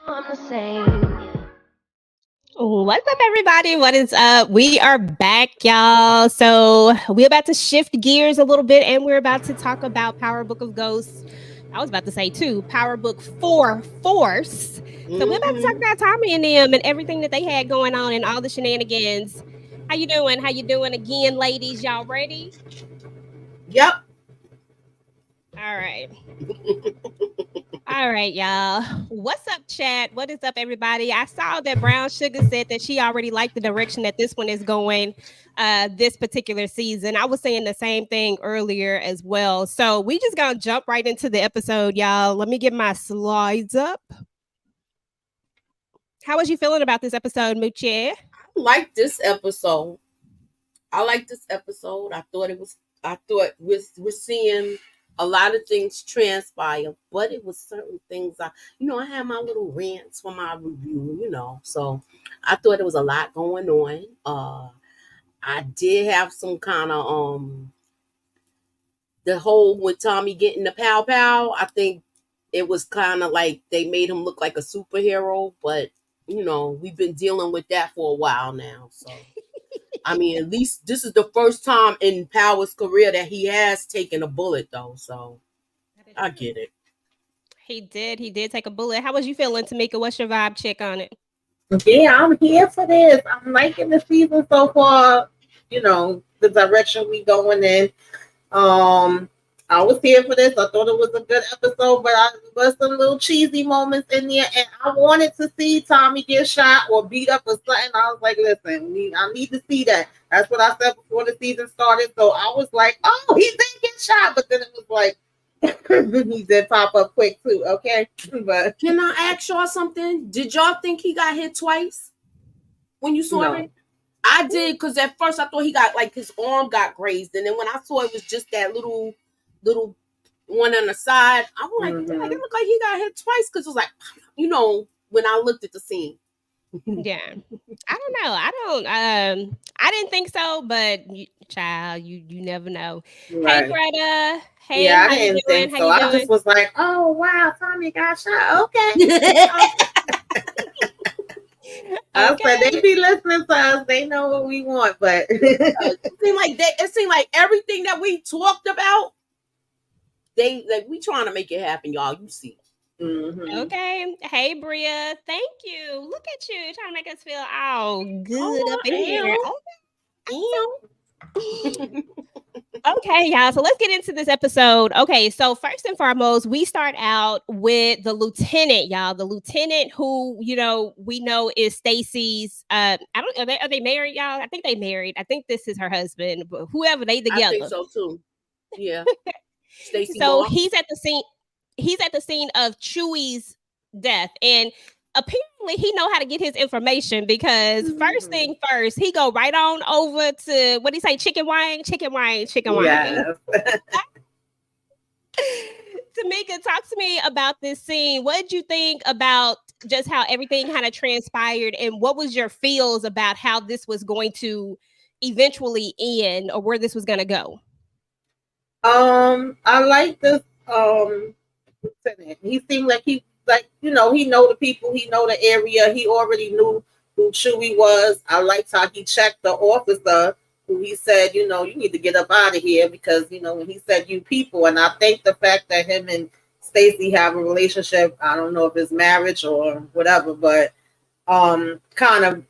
I'm the same. What's up, everybody? What is up? We are back, y'all. So we're about to shift gears a little bit, and we're about to talk about Power Book of Ghosts. I was about to say too, Power Book 4 Force. So we're about to talk about Tommy and them and everything that they had going on and all the shenanigans. How you doing? How you doing again, ladies? Y'all ready? Yep. All right. All right, y'all. What's up, chat? What is up, everybody? I saw that Brown Sugar said that she already liked the direction that this one is going this particular season. I was saying the same thing earlier as well. So we just gonna jump right into the episode, y'all. Let me get my slides up. How was you feeling about this episode, Moochie? I like this episode. I thought we're seeing a lot of things transpire, but it was certain things I had my little rants for my review. So I thought there was a lot going on. I did have some kind of the whole with Tommy getting the pow pow. I think it was kind of like they made him look like a superhero, but we've been dealing with that for a while now. So I mean, at least this is the first time in Power's career that he has taken a bullet, though. So I get it. He did. He did take a bullet. How was you feeling, Tamika? What's your vibe check on it? Yeah, I'm here for this. I'm liking the season so far. The direction we going in. Um, I was here for this. I thought it was a good episode, but there was some little cheesy moments in there, and I wanted to see Tommy get shot or beat up or something. I was like, listen, I need to see that. That's what I said before the season started. So I was like, oh, he did get shot, but then it was like he did pop up quick too. Okay, but Can I ask y'all something? Did y'all think he got hit twice when you saw no. it? I did, because at first I thought he got, like, his arm got grazed, and then when I saw it was just that little one on the side, I was like, Mhm. it looked like he got hit twice, because it was like, when I looked at the scene. Yeah. I don't know. I didn't think so, but child, you never know. Hey, Right. Greta. Hey, Yeah, I how you didn't doing? think How so. you I just doing? was like, oh wow, Tommy got shot. Okay. I said Okay. they be listening to us. They know what we want, but It seemed like everything that we talked about, we trying to make it happen, y'all. You see. Mhm. Okay. Hey, Bria. Thank you. Look at you trying to make us feel all good up Oh, in here. damn. Okay, y'all. So let's get into this episode. Okay, so first and foremost, we start out with the lieutenant, y'all. The lieutenant who, we know is Stacy's. I don't. Are they married, y'all? I think they married. I think this is her husband. But whoever they I think together. so too. Yeah. Stacy So Moss. he's at the scene. He's at the scene of Chewy's death, and apparently he know how to get his information because first Mhm. thing first, he go right on over to what do you say, chicken wine, chicken wine, chicken wine. Yes. Tamika, talk to me about this scene. What did you think about just how everything kind of transpired, and what was your feels about how this was going to eventually end, or where this was going to go? I like this lieutenant. He seemed like he know the people, he know the area, he already knew who Chewy was. I liked how he checked the officer who he said, you need to get up out of here because, when he said you people, and I think the fact that him and Stacy have a relationship, I don't know if it's marriage or whatever, but kind of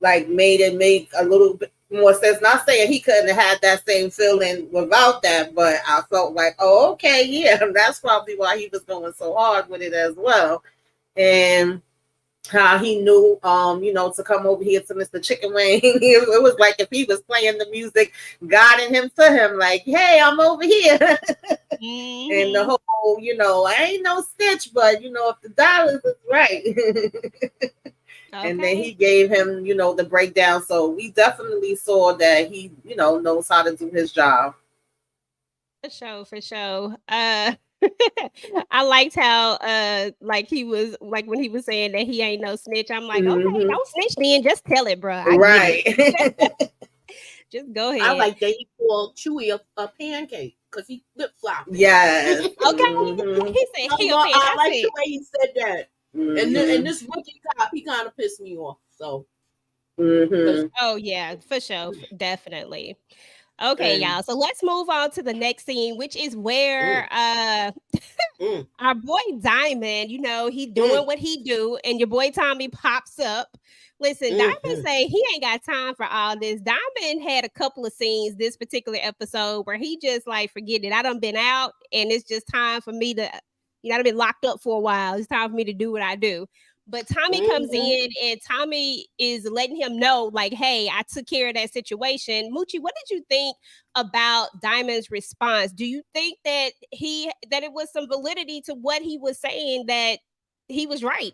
like made it make a little bit more sense. Not saying he couldn't have had that same feeling without that, but I felt like, oh, okay, yeah, that's probably why he was going so hard with it as well. And how he knew, to come over here to Mr. Chicken Wing. It was like if he was playing the music, guiding him to him, like, hey, I'm over here. Mm-hmm. And the whole, I ain't no snitch, but, if the dollars is right. And then he gave him, the breakdown. So we definitely saw that he, knows how to do his job. For sure. I liked how like he was like when he was saying that he ain't no snitch. I'm like, okay, don't snitch then, just tell it, bro. I Right. get it. Just go I ahead. like that he called Chewy a pancake because he flip flopped. Yes. Okay. He said he a I pancake. like the way he said that. And this rookie cop, he kind of pissed me off. So, Oh yeah, for sure, definitely. Okay, y'all. So let's move on to the next scene, which is where our boy Diamond, he doing what he do, and your boy Tommy pops up. Listen, Diamond say he ain't got time for all this. Diamond had a couple of scenes this particular episode where he just like, forget it. I done been out, and it's just time for me to, I've been locked up for a while. It's time for me to do what I do. But Tommy comes in, and Tommy is letting him know, like, hey, I took care of that situation. Moochie, what did you think about Diamond's response? Do you think that it was some validity to what he was saying, that he was right?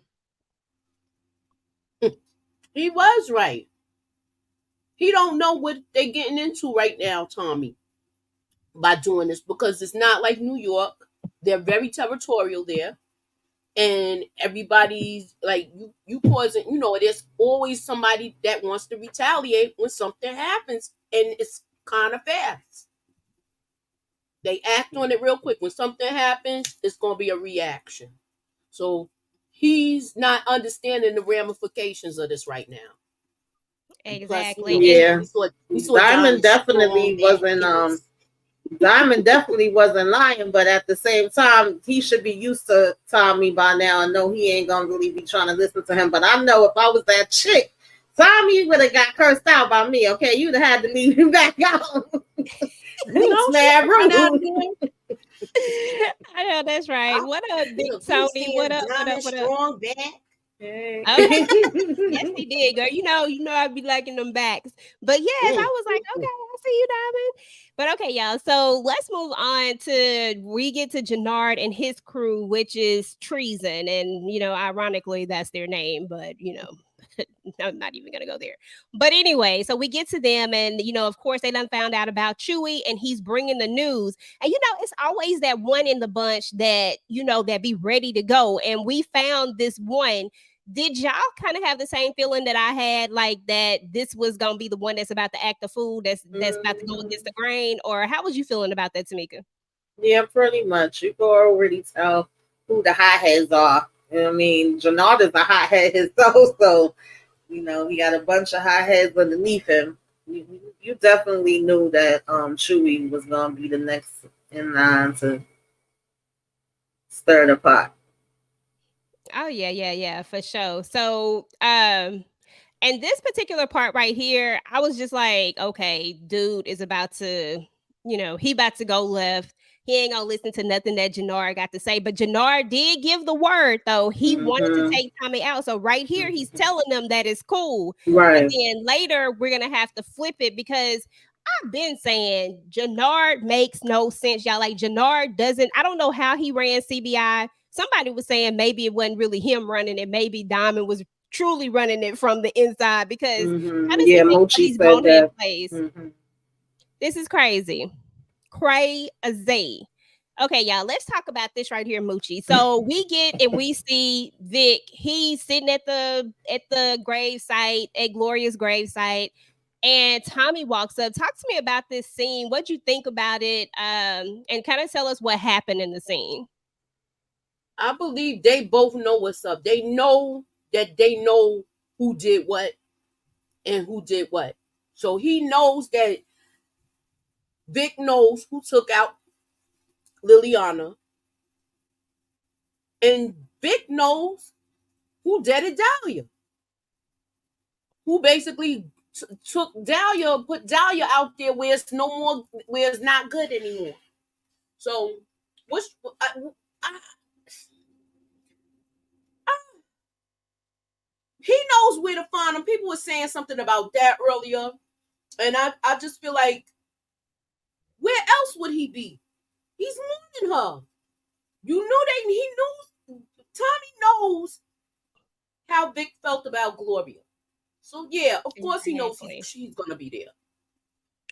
He was right. He don't know what they're getting into right now, Tommy, by doing this, because it's not like New York. They're very territorial there. And everybody's like, you causing, there's always somebody that wants to retaliate when something happens, and it's kind of fast. They act on it real quick. When something happens, it's going to be a reaction. So he's not understanding the ramifications of this right now. Exactly. Plus, we saw Diamond definitely wasn't Diamond definitely wasn't lying, but at the same time, he should be used to Tommy by now and know he ain't gonna really be trying to listen to him. But I know if I was that chick, Tommy would have got cursed out by me. Okay, you'd have had to leave him back out. Mad rude. I know that's right. What up, Big Tony? What up? Strong back. Hey. Yes, he did, girl. You know, I'd be liking them backs. But yes, I was like, okay, I see you, Diamond. But okay, y'all. So let's move on we get to Jannard and his crew, which is Treason. And, ironically, that's their name. But, I'm not even going to go there. But anyway, so we get to them, and, of course, they done found out about Chewie, and he's bringing the news. And, it's always that one in the bunch that, that be ready to go. And we found this one. Did y'all kind of have the same feeling that I had, like that this was going to be the one that's about to act the fool, that's about to go against the grain? Or how was you feeling about that, Tamika? Yeah, pretty much. You can already tell who the hotheads are. I mean, Jannard is a hothead himself, so, he got a bunch of hotheads underneath him. You definitely knew that Chewie was going to be the next in line to stir the pot. Oh, yeah, for sure. So, and this particular part right here, I was just like, okay, dude is about to, he about to go left. He ain't gonna listen to nothing that Jannard got to say. But Jannard did give the word, though. He wanted to take Tommy out. So right here, he's telling them that it's cool. Right. And then later, we're gonna have to flip it, because I've been saying Jannard makes no sense, y'all. Like, Jannard doesn't, I don't know how he ran CBI. Somebody was saying maybe it wasn't really him running it. Maybe Diamond was truly running it from the inside, because how does he make these bonehead plays? This is crazy. Crazy. Okay, y'all, let's talk about this right here, Moochie. So we get and we see Vic. He's sitting at the grave site, at Gloria's grave site, and Tommy walks up. Talk to me about this scene. What'd you think about it? And kind of tell us what happened in the scene. I believe they both know what's up. They know that they know who did what and who did what. So he knows that Vic knows who took out Liliana. And Vic knows who deaded Dahlia. Who basically took Dahlia, put Dahlia out there where it's no more, where it's not good anymore. So, he knows where to find him. People were saying something about that earlier. And I just feel like, where else would he be? He's mourning her. Tommy knows how Vic felt about Gloria. So yeah, of course he knows she's gonna be there.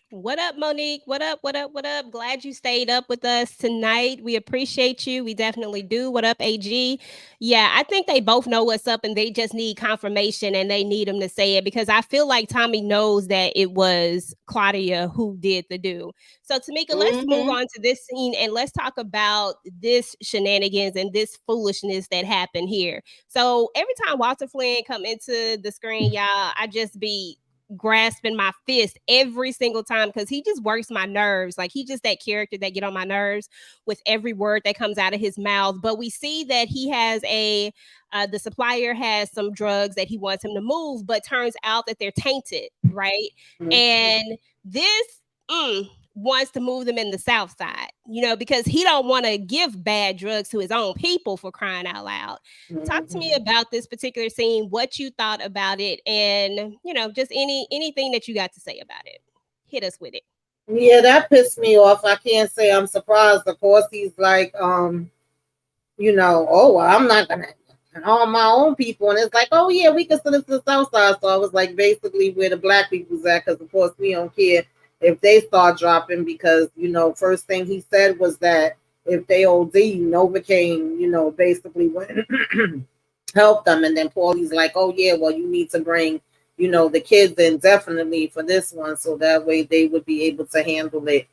What up, Monique? What up? What up? What up? Glad you stayed up with us tonight. We appreciate you. We definitely do. What up, AG? Yeah, I think they both know what's up and they just need confirmation and they need him to say it because I feel like Tommy knows that it was Claudia who did the do. So, Tamika, let's move on to this scene and let's talk about this shenanigans and this foolishness that happened here. So, every time Walter Flynn come into the screen, y'all, I just be grasping my fist every single time because he just works my nerves. Like he just that character that get on my nerves with every word that comes out of his mouth. But we see that he has the supplier has some drugs that he wants him to move, but turns out that they're tainted, right? And this wants to move them in the South Side, because he don't want to give bad drugs to his own people, for crying out loud. Talk to me about this particular scene, what you thought about it, and just anything that you got to say about it. Hit us with it. Yeah, that pissed me off. I can't say I'm surprised. Of course, he's like, oh, well, I'm not gonna harm my own people, and it's like, oh yeah, we can send it to the South Side. So I was like, basically where the black people's at, because of course we don't care if they start dropping, because first thing he said was that if they OD, Novocaine, basically went help them, and then Paulie's like, oh yeah, well you need to bring the kids in definitely for this one, so that way they would be able to handle it.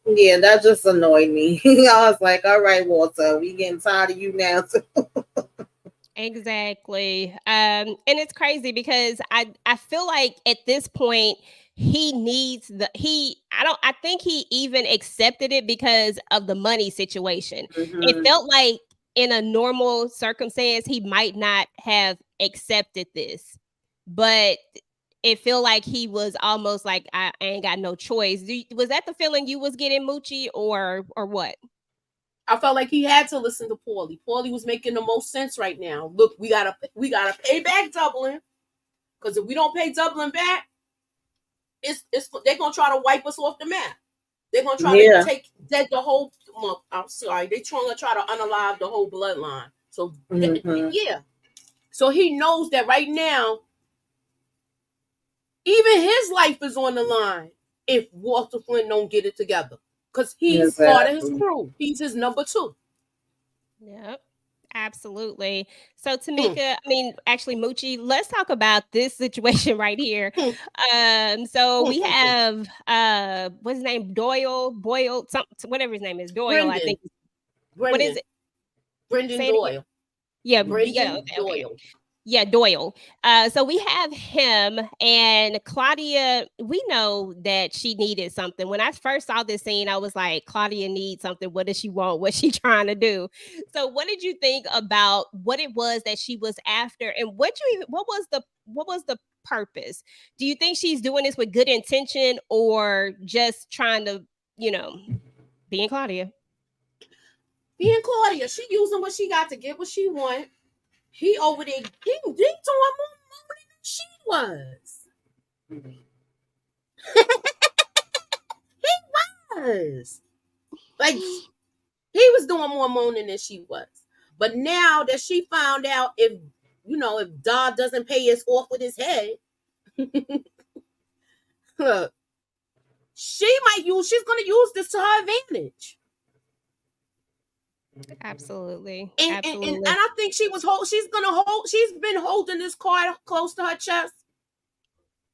Yeah, that just annoyed me. I was like, all right, Walter, we getting tired of you now too. Exactly. And it's crazy because I feel like at this point he needs I think he even accepted it because of the money situation. It felt like in a normal circumstance he might not have accepted this, but it felt like he was almost like, I ain't got no choice. Was that the feeling you was getting, Moochie, or what? I felt like he had to listen to Paulie. Paulie was making the most sense right now. Look, we gotta pay back Dublin, because if we don't pay Dublin back, they're gonna try to wipe us off the map. They're gonna try to take dead the whole. I'm sorry, they're trying to unalive the whole bloodline. So yeah, so he knows that right now, even his life is on the line if Walter Flynn don't get it together. Because he's part of his crew. He's his number 2. Yep, absolutely. So, Tamika, actually, Moochie, let's talk about this situation right here. So we have what's his name? Boyle, whatever his name is. Doyle, Brendan. I think. Brendan. What is it? Brendan Doyle. Yeah, Brendan Doyle. Doyle. Yeah, Doyle. So we have him and Claudia. We know that she needed something. When I first saw this scene, I was like, Claudia needs something. What does she want? What's she trying to do? So what did you think about what it was that she was after, and what was the purpose? Do you think she's doing this with good intention or just trying to, being Claudia? Being Claudia, she using what she got to get what she want. He over there, he doing more money than she was. He was. Like, he was doing more moaning than she was. But now that she found out if Dodd doesn't pay us off with his head, she's going to use this to her advantage. Absolutely. And I think she's been holding this card close to her chest.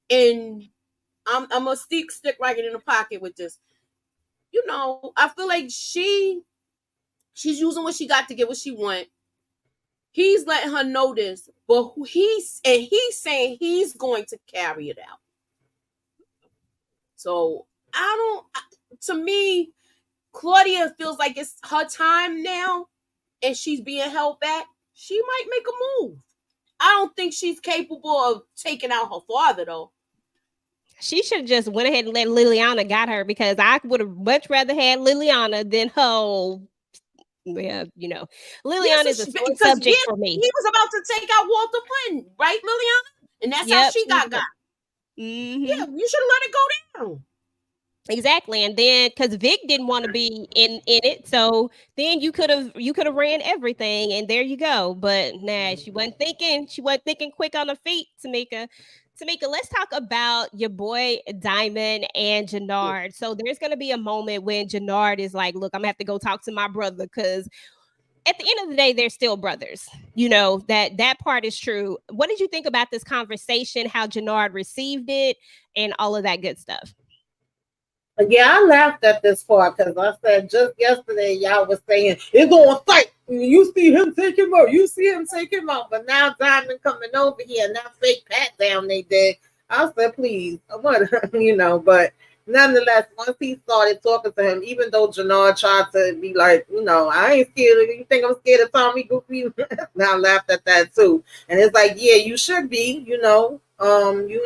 And I'm gonna stick right in the pocket with this. I feel like she's using what she got to get what she want. He's letting her know this, but he's saying he's going to carry it out. So to me, Claudia feels like it's her time now, and she's being held back. She might make a move. I don't think she's capable of taking out her father, though. She should have just went ahead and let Liliana got her, because I would have much rather had Liliana than her. Yeah, Liliana is a sore subject for me. He was about to take out Walter Flynn, right, Liliana? And that's how she got. Mm-hmm. Yeah, you should have let it go down. Exactly. And then because Vic didn't want to be in it, so then you could have ran everything, and there you go. But nah, she wasn't thinking quick on her feet, Tamika. Tamika, let's talk about your boy Diamond and Jannard. So there's going to be a moment when Jannard is like, look, I'm going to have to go talk to my brother because at the end of the day, they're still brothers. You know, that part is true. What did you think about this conversation, how Jannard received it and all of that good stuff? Yeah, I laughed at this part because I said just yesterday y'all was saying it's going to fight. You see him take him out. You see him take him out. But now Diamond coming over here and that fake pat down they did. I said, please, what but nonetheless, once he started talking to him, even though Jannard tried to be like, I ain't scared of you. Think I'm scared of Tommy Goofy? Now I laughed at that too. And it's like, yeah, you should be, you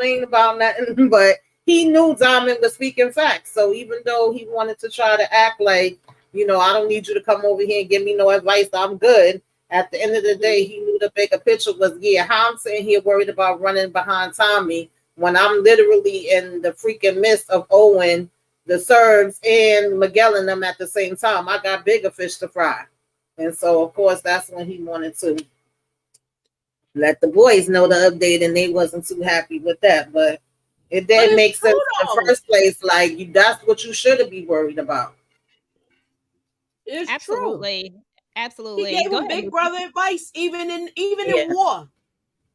ain't about nothing, but he knew Diamond was speaking facts. So even though he wanted to try to act like, I don't need you to come over here and give me no advice, I'm good. At the end of the day, he knew the bigger picture was, how I'm sitting here worried about running behind Tommy when I'm literally in the freaking midst of Owen, the Serbs, and Miguel and them at the same time. I got bigger fish to fry. And so, of course, that's when he wanted to let the boys know the update, and they wasn't too happy with that. But it didn't make sense in the first place. Like, that's what you should have been worried about. It's Absolutely. true. Absolutely. He gave him big brother advice, even in war.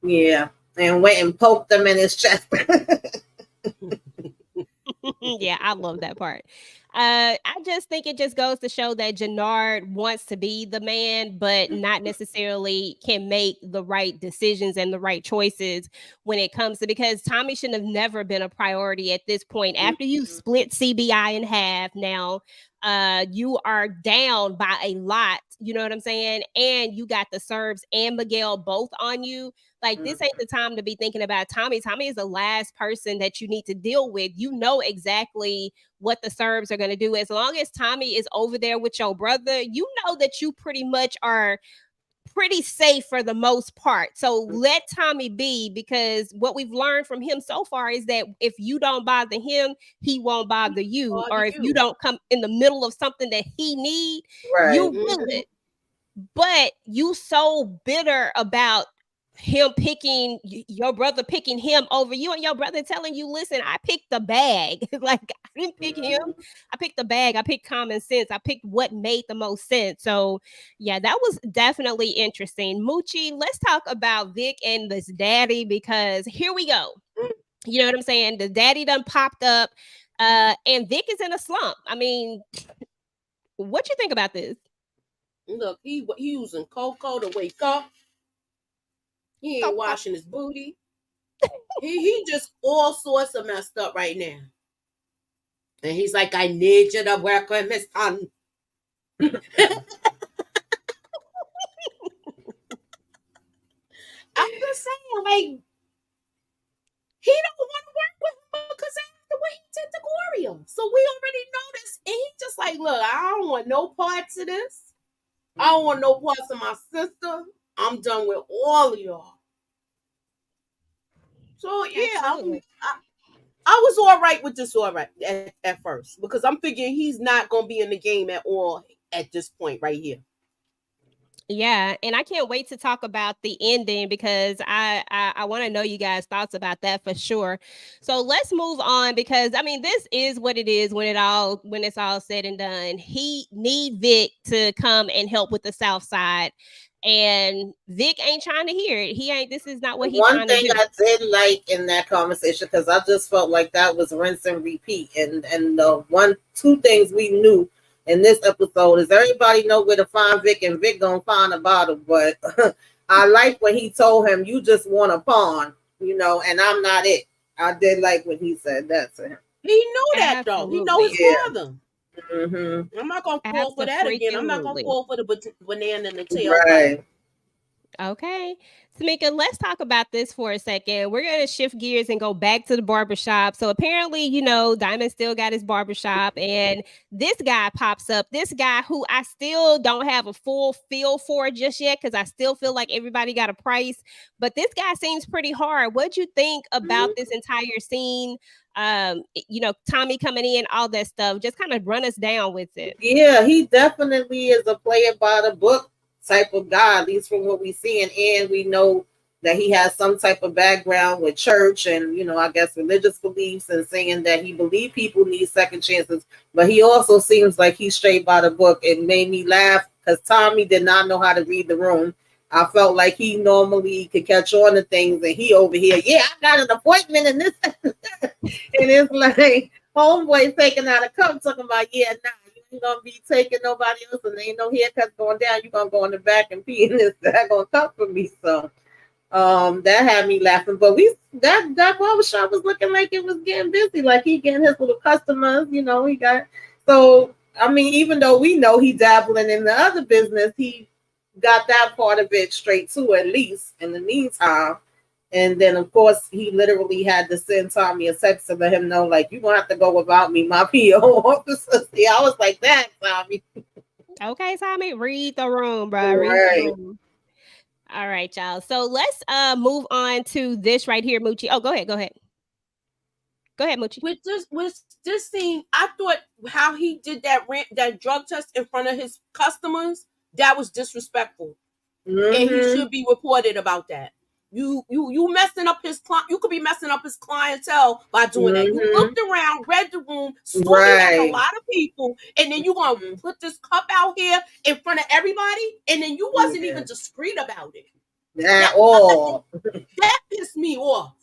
Yeah. And went and poked him in his chest. Yeah, I love that part. I just think it just goes to show that Jannard wants to be the man, but not necessarily can make the right decisions and the right choices when it comes to, because Tommy shouldn't have never been a priority at this point. After you split CBI in half now, you are down by a lot, you know what I'm saying? And you got the Serbs and Miguel both on you. Like, this ain't the time to be thinking about Tommy. Tommy is the last person that you need to deal with. You know exactly what the Serbs are going to do. As long as Tommy is over there with your brother, you know that you pretty much are pretty safe for the most part. So let Tommy be, because what we've learned from him so far is that if you don't bother him, he won't bother you. Or if you don't come in the middle of something that he need, you will it. But you so bitter about him picking your brother, picking him over you, and your brother telling you, listen, I picked the bag. Like, I didn't pick him. I picked the bag. I picked common sense. I picked what made the most sense. So yeah, that was definitely interesting. Moochie, let's talk about Vic and this daddy, because here we go. You know what I'm saying? The daddy done popped up, and Vic is in a slump. I mean, what you think about this? Look, he using cocoa to wake up. He ain't washing his booty. he just all sorts of messed up right now. And he's like, I need you to work with my son. I'm just saying, like, he don't want to work with him because that's the way he did to Gloria. So we already know this. And he just like, look, I don't want no parts of this. I don't want no parts of my sister. I'm done with all of y'all. So yeah, I was all right with this at first, because I'm figuring he's not going to be in the game at all at this point right here. Yeah, and I can't wait to talk about the ending, because I want to know you guys' thoughts about that for sure. So let's move on, because I mean, this is what it is when it's all said and done. He need Vic to come and help with the South Side, and Vic ain't trying to hear it. This is not what he's trying to do. One thing I did like in that conversation, because I just felt like that was rinse and repeat, and the two things we knew in this episode is everybody know where to find Vic, and Vic gonna find a bottle. But I like when he told him, you just want a pawn, and I'm not it. I did like when he said that to him. He knew that. Absolutely. Though. He know his father. Mm-hmm. I'm not gonna fall for that again. I'm not gonna fall for the banana in the tail. Right. Okay. Tamika, let's talk about this for a second. We're going to shift gears and go back to the barbershop. So apparently, Diamond still got his barbershop, and this guy pops up. This guy who I still don't have a full feel for just yet, because I still feel like everybody got a price. But this guy seems pretty hard. What'd you think about this entire scene? Tommy coming in, all that stuff. Just kind of run us down with it. Yeah, he definitely is a player by the book type of guy, at least from what we see, and we know that he has some type of background with church and, you know, I guess religious beliefs, and saying that he believed people need second chances. But he also seems like he's straight by the book. It made me laugh because Tommy did not know how to read the room. I felt like he normally could catch on to things, and he over here, yeah, I got an appointment and this. And it's like homeboy taking out a cup talking about, yeah, nah, you ain't gonna be taking nobody else, and ain't no haircuts going down. You're gonna go in the back and pee in this daggone cup for me. So that had me laughing. But that barbershop was looking like it was getting busy, like he getting his little customers, you know, he got. So I mean, even though we know he dabbling in the other business, he got that part of it straight too, at least in the meantime. And then of course he literally had to send Tommy a text to let him know, like, you're gonna have to go without me, my PO officer. Yeah, I was like, that Tommy. Okay, Tommy, read the room, bro. Read Right. the room. All right, y'all. So let's move on to this right here, Moochie. Oh, go ahead. Go ahead, Moochie. With this scene, I thought how he did that drug test in front of his customers, that was disrespectful. Mm-hmm. And he should be reported about that. You messing up his client. You could be messing up his clientele by doing that. You looked around, read the room, stood at a lot of people, and then you gonna put this cup out here in front of everybody, and then you wasn't even discreet about it at all. That pissed me off.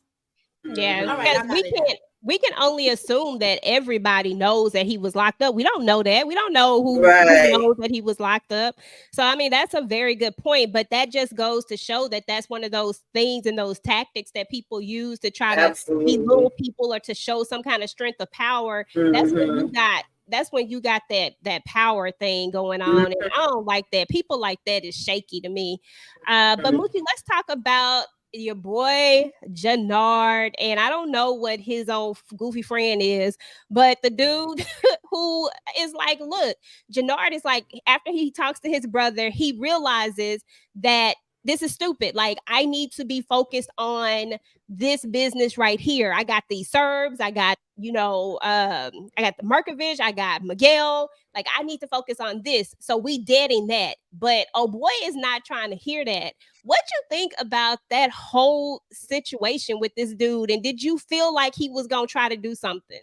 Yeah, all right, we can only assume that everybody knows that he was locked up. We don't know that. We don't know who knows that he was locked up. So, I mean, that's a very good point. But that just goes to show that that's one of those things and those tactics that people use to try to belittle people or to show some kind of strength of power. That's when you got that power thing going on. And I don't like that. People like that is shaky to me. But Moochie, let's talk about your boy Jannard, and I don't know what his old goofy friend is, but the dude who is like, look, Jannard is like, after he talks to his brother, he realizes that this is stupid. Like, I need to be focused on this business right here. I got these Serbs, I got, I got the Merkovich, I got Miguel. Like, I need to focus on this. So we deading that. But oh boy is not trying to hear that. What you think about that whole situation with this dude? And did you feel like he was going to try to do something?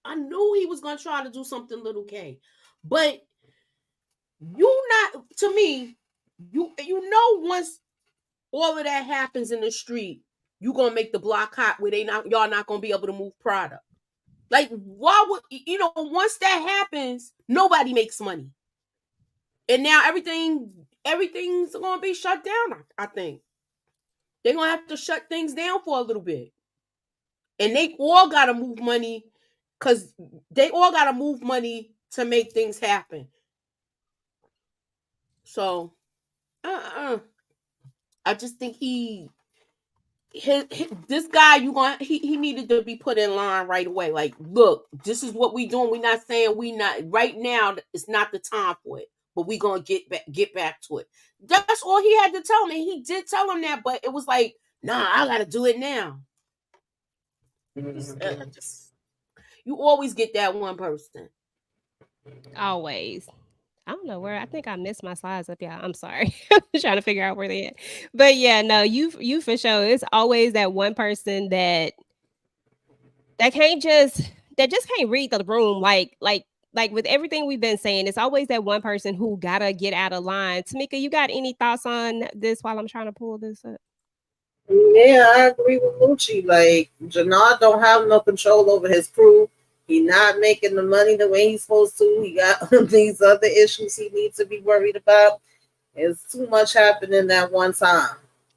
I knew he was going to try to do something, Little K. But to me, once all of that happens in the street, you're going to make the block hot where y'all not going to be able to move product. Like, why would, once that happens, nobody makes money. And now everything's going to be shut down, I think. They're going to have to shut things down for a little bit. And they all got to move money because they all got to move money to make things happen. So, I just think this guy, he needed to be put in line right away. Like, look, this is what we doing. We're not saying right now. It's not the time for it, but we gonna get back to it. That's all he had to tell me. He did tell him that, but it was like, nah, I gotta do it now. You always get that one person. Always. I don't know where. I think I missed my slides up, y'all. I'm sorry. I'm trying to figure out where they at. But yeah, no, you for sure. It's always that one person that just can't read the room. Like with everything we've been saying, it's always that one person who gotta get out of line. Tamika, you got any thoughts on this while I'm trying to pull this up? Yeah, I agree with Moochie. Like, Jannard don't have no control over his crew. He's not making the money the way he's supposed to. He got these other issues he needs to be worried about. It's too much happening at one time.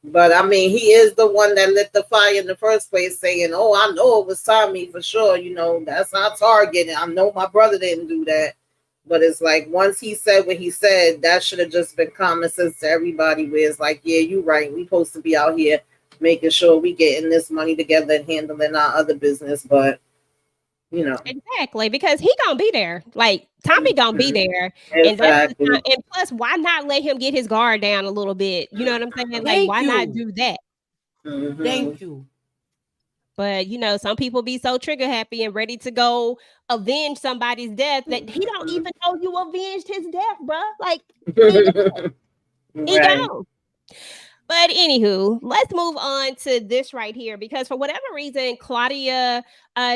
But I mean, he is the one that lit the fire in the first place, saying, "Oh, I know it was Tommy for sure. That's our target. And I know my brother didn't do that." But it's like, once he said what he said, that should have just been common sense to everybody. Where it's like, yeah, you're right. We supposed to be out here making sure we getting this money together and handling our other business. But exactly, because he gonna be there. Like, Tommy gonna be there. Exactly. And plus, why not let him get his guard down a little bit? You know what I'm saying? Like, why not do that? Thank you. But some people be so trigger happy and ready to go avenge somebody's death that he don't even know you avenged his death, bro. Like, he gone. But anywho, let's move on to this right here because for whatever reason, Claudia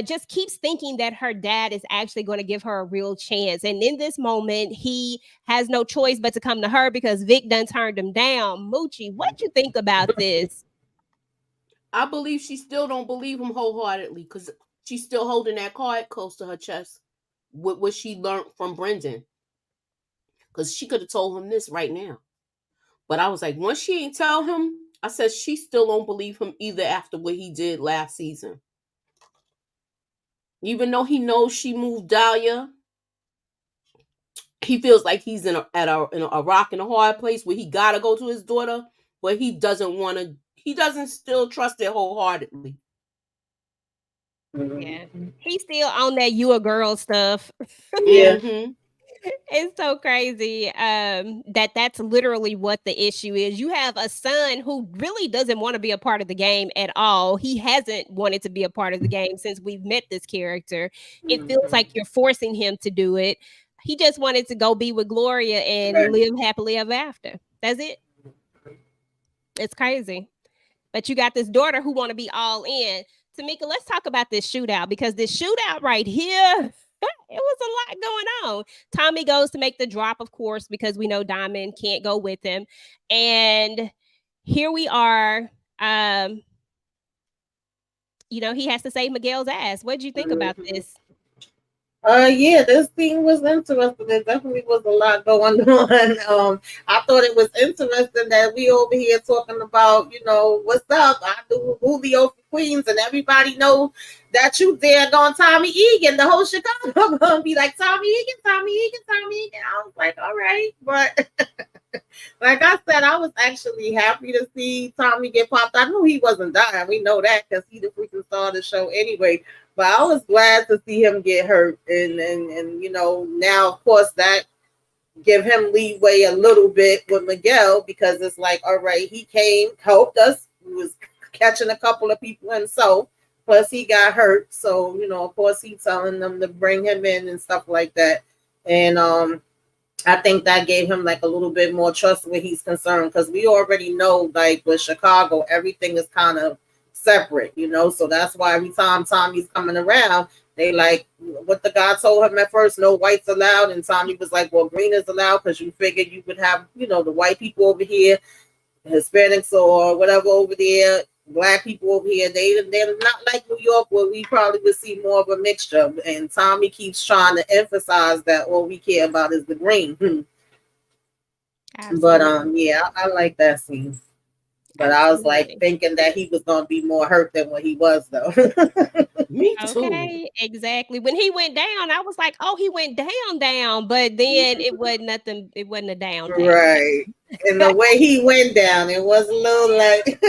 just keeps thinking that her dad is actually going to give her a real chance. And in this moment, he has no choice but to come to her because Vic done turned him down. Moochie, what you think about this? I believe she still don't believe him wholeheartedly because she's still holding that card close to her chest with what she learned from Brendan. Because she could have told him this right now. But I was like, once she ain't tell him, I said she still don't believe him either after what he did last season. Even though he knows she moved Dahlia, he feels like he's in a rock and a hard place where he gotta go to his daughter, but he doesn't want to. He doesn't still trust it wholeheartedly. Yeah, he's still on that "you a girl" stuff. Yeah. Mm-hmm. It's so crazy that's literally what the issue is. You have a son who really doesn't want to be a part of the game at all. He hasn't wanted to be a part of the game since we've met this character. It feels like you're forcing him to do it. He just wanted to go be with Gloria and Right. live happily ever after. That's it. It's crazy. But you got this daughter who want to be all in. Tamika, let's talk about this shootout because this shootout right here, it was a lot going on. Tommy goes to make the drop, of course, because we know Diamond can't go with him. And here we are. He has to save Miguel's ass. What did you think about this? Yeah, this thing was interesting. There definitely was a lot going on. I thought it was interesting that we over here talking about, what's up? I do Julio for Queens, and everybody know that you there on Tommy Egan. The whole Chicago gonna be like Tommy Egan, Tommy Egan, Tommy Egan. I was like, all right, but like I said, I was actually happy to see Tommy get popped. I knew he wasn't dying. We know that because he the freaking star of the show anyway. But I was glad to see him get hurt, and now of course that give him leeway a little bit with Miguel because it's like, all right, he came, helped us, he was catching a couple of people himself, plus he got hurt, so of course he's telling them to bring him in and stuff like that, and I think that gave him like a little bit more trust where he's concerned because we already know like with Chicago everything is kind of separate, so that's why every time Tommy's coming around they like what the guy told him at first, no whites allowed, and Tommy was like, well, green is allowed because you figured you would have the white people over here, Hispanics or whatever over there, black people over here. They're not like New York where we probably would see more of a mixture, and Tommy keeps trying to emphasize that all we care about is the green. But yeah, I like that scene. But I was like thinking that he was going to be more hurt than what he was, though. Me too. Okay, exactly. When he went down, I was like, "Oh, he went down," but then it wasn't nothing. It wasn't a down. Right. And the way he went down, it was a little like.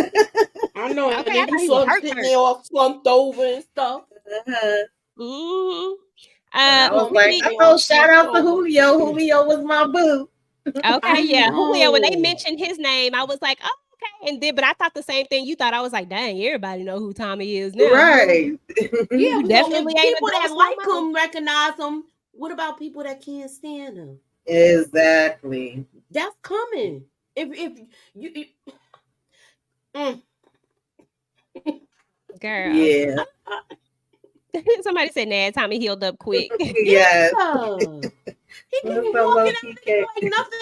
I know. Okay, And then you saw him sitting there all slumped over and stuff. Mm-hmm. I was like, oh, shout out to Julio. Julio was my boo. Okay, yeah, Julio. When they mentioned his name, I was like, oh, okay. And then, but I thought the same thing you thought. I was like, dang, everybody know who Tommy is now. Right. Yeah, definitely ain't people that like him recognize him. What about people that can't stand him? Exactly. That's coming. If you girl, yeah. Somebody said, "Nah, Tommy healed up quick." Yes. He can be walking out there like nothing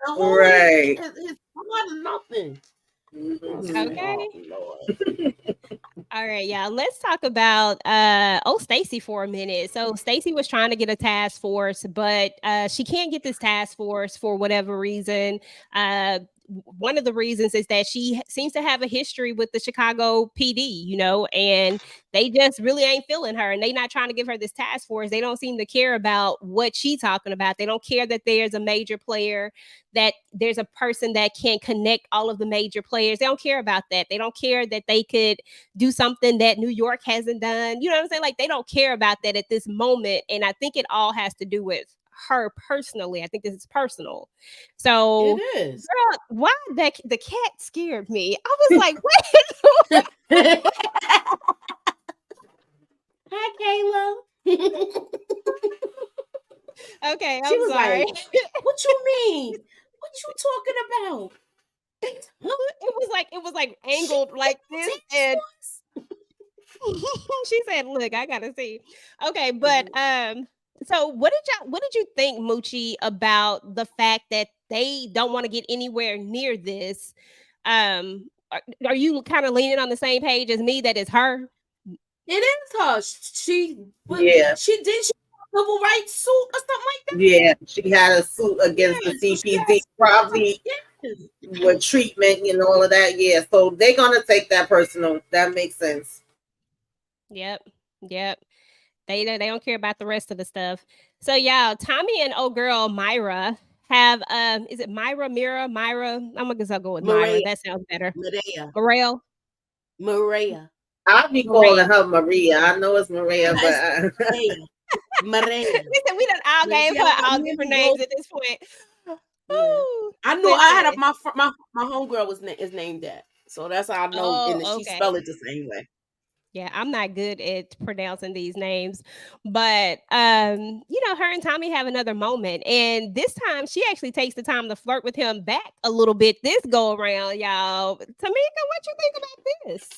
happened. Right. His nothing. Okay. Oh, all right, y'all. Let's talk about Stacy for a minute. So Stacy was trying to get a task force, but she can't get this task force for whatever reason. One of the reasons is that she seems to have a history with the Chicago PD, and they just really ain't feeling her, and they not trying to give her this task force. They don't seem to care about what she's talking about. They don't care that there's a major player, that there's a person that can connect all of the major players. They don't care about that. They don't care that they could do something that New York hasn't done. You know what I'm saying? Like, they don't care about that at this moment, and I think it all has to do with her personally. I think this is personal. So it is. Girl, why the cat scared me? I was like, what? Hi, Kayla. Okay, she I'm was sorry. like, what you mean? What you talking about? It was like angled like this, and she said, "Look, I gotta see." Okay, but so what did you think, Moochie, about the fact that they don't want to get anywhere near this? Are you kind of leaning on the same page as me that it's her? It is her. She Yeah. she have a civil rights suit or something like that. Yeah, she had a suit against the CPD, probably with treatment and all of that. Yeah, so they're gonna take that personal. That makes sense. Yep. They don't care about the rest of the stuff. So yeah, Tommy and old girl Myra have is it Myra? I'm gonna go with Myra. That sounds better. Morel. I'll be calling her Maria. I know it's Maria, but Maria. Listen, we done all gave her all different names at this point. Ooh, I knew I had my homegirl is named that, so that's how I know. And she spelled it the same way. Yeah, I'm not good at pronouncing these names, but her and Tommy have another moment, and this time she actually takes the time to flirt with him back a little bit. This go around, y'all. Tamika, what you think about this?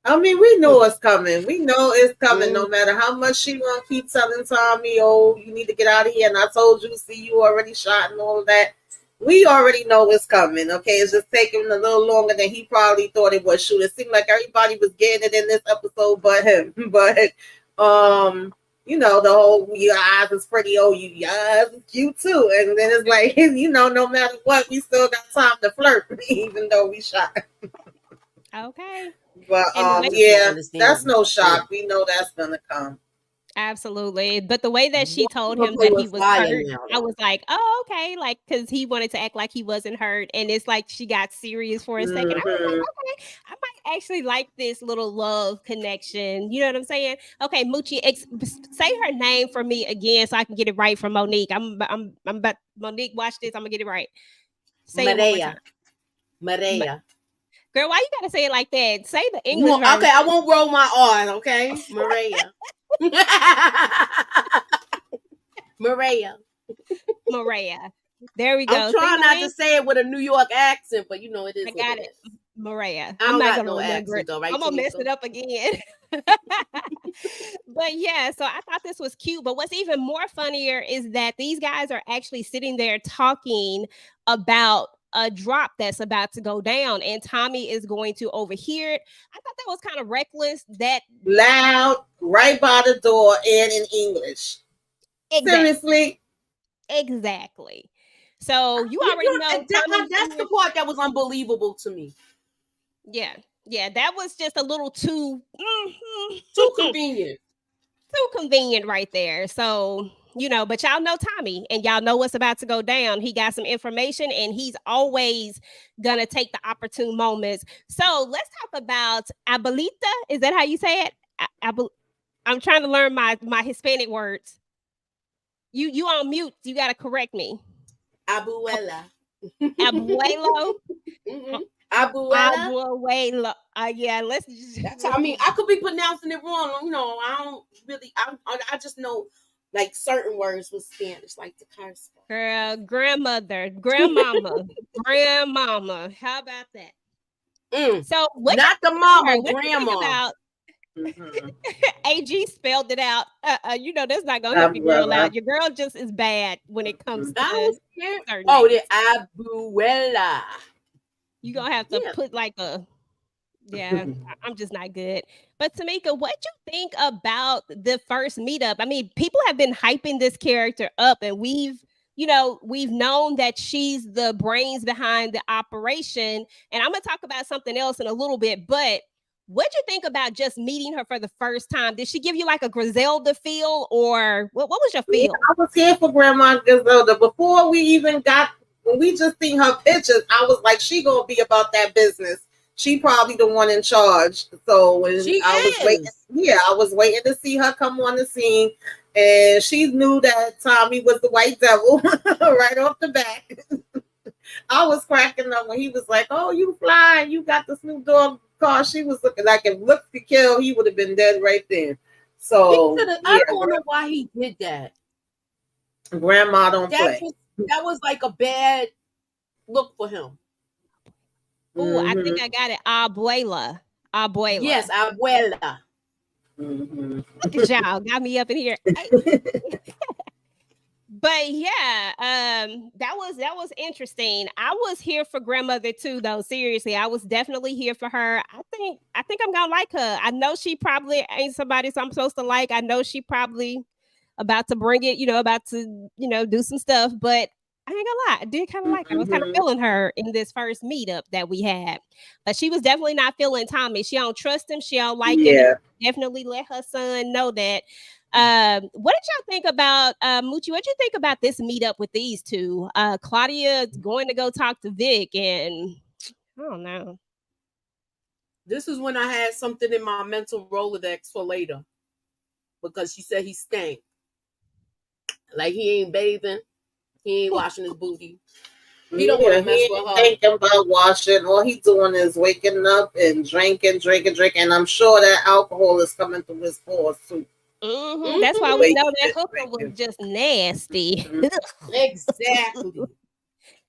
I mean, we know it's coming. We know it's coming. No matter how much she want to keep telling Tommy, "Oh, you need to get out of here," and I told you, see, you already shot and all of that. We already know it's coming. Okay, it's just taking a little longer than he probably thought it would. Shoot, it seemed like everybody was getting it in this episode, but him. But the whole "your eyes is pretty," your eyes is cute too, and then it's like, no matter what, we still got time to flirt, even though we shot. Okay. But yeah, that's no shock. We know that's gonna come. Absolutely. But the way that she told him that he was hurt, I was like, oh, okay. Like, because he wanted to act like he wasn't hurt. And it's like she got serious for a second. I was like, okay, I might actually like this little love connection. You know what I'm saying? Okay, Moochie, say her name for me again so I can get it right from Monique. I'm about Monique, watch this. I'm gonna get it right. Say it one more time. Maria. Girl, why you gotta say it like that? Say the English version. Okay, I won't roll my R's, okay? Maria. Maria. There we go. I'm trying not to say it with a New York accent, but it is. I got it. Maria. I'm not gonna remember it though, right? I'm gonna mess it up again. But yeah, so I thought this was cute. But what's even more funnier is that these guys are actually sitting there talking about a drop that's about to go down, and Tommy is going to overhear it. I thought that was kind of reckless. That loud, right by the door, and in English. Seriously. Exactly. So you already know that's the part that was unbelievable to me. Yeah, that was just a little too convenient. Too convenient right there. So, but y'all know Tommy and y'all know what's about to go down. He got some information and he's always gonna take the opportune moments. So let's talk about Abuelita. Is that how you say it? I'm trying to learn my Hispanic words. You on mute. You gotta correct me. Abuela. Abuelo. Mm-hmm. Abuela. Abuelo. Yeah, let's just. I could be pronouncing it wrong. I don't really. I just know like certain words with Spanish, like the curse. Girl, grandmother, grandmama, grandmama. How about that? So what? Not the mama, grandma. About AG spelled it out. That's not gonna help your girl out. Your girl just is bad when it comes to certain the abuela. You gonna have to put like a I'm just not good. But Tamika, what you think about the first meetup? I mean, people have been hyping this character up, and we've known that she's the brains behind the operation. And I'm gonna talk about something else in a little bit, but what'd you think about just meeting her for the first time? Did she give you like a Griselda feel, or what was your feel? Yeah, I was here for Grandma Griselda before we even got. When we just seen her pictures, I was like, she gonna be about that business. She probably the one in charge. So when I was waiting to see her come on the scene, and she knew that Tommy was the white devil right off the bat. I was cracking up when he was like, "Oh, you fly, you got the Snoop Dogg car." She was looking like if looks could kill, he would have been dead right then. So I don't know why he did that. Grandma don't play. That was like a bad look for him. Oh, I think I got it. Abuela. Abuela. Yes, abuela. Look at y'all. Got me up in here. But yeah, that was interesting. I was here for grandmother too, though. Seriously, I was definitely here for her. I think I'm gonna like her. I know she probably ain't somebody I'm supposed to like. I know she probably about to bring it, about to, do some stuff. But I ain't gonna lie, I did kind of like her. I was kind of feeling her in this first meetup that we had. But she was definitely not feeling Tommy. She don't trust him. She don't like him. And definitely let her son know that. What did y'all think about Moochie? What did you think about this meetup with these two? Claudia going to go talk to Vic, and I don't know. This is when I had something in my mental Rolodex for later, because she said he stank. Like he ain't bathing, he ain't washing his booty. He don't want to mess with her. Thinking about washing. All he's doing is waking up and drinking. And I'm sure that alcohol is coming through his pores too. Mm-hmm. That's why we know that hooker was just nasty. Exactly.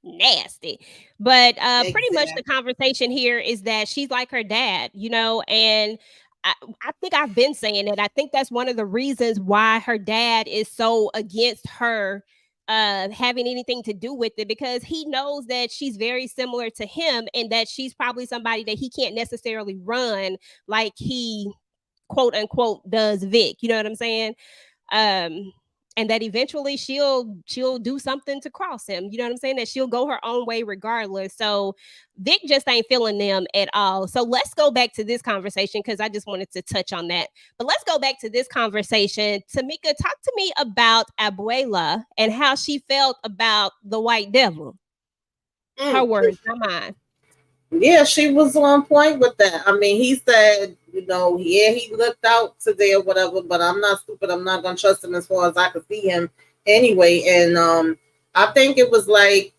Nasty. But pretty much the conversation here is that she's like her dad, and I think I've been saying it. I think that's one of the reasons why her dad is so against her having anything to do with it, because he knows that she's very similar to him and that she's probably somebody that he can't necessarily run like he quote unquote does Vic. You know what I'm saying? And that eventually she'll do something to cross him. You know what I'm saying? That she'll go her own way regardless. So Vic just ain't feeling them at all. So let's go back to this conversation, because I just wanted to touch on that. But let's go back to this conversation. Tamika, talk to me about Abuela and how she felt about the white devil. Her words, not mine. Yeah, she was on point with that. I mean, he said, he looked out today or whatever, but I'm not stupid. I'm not going to trust him as far as I could see him anyway. And I think it was like,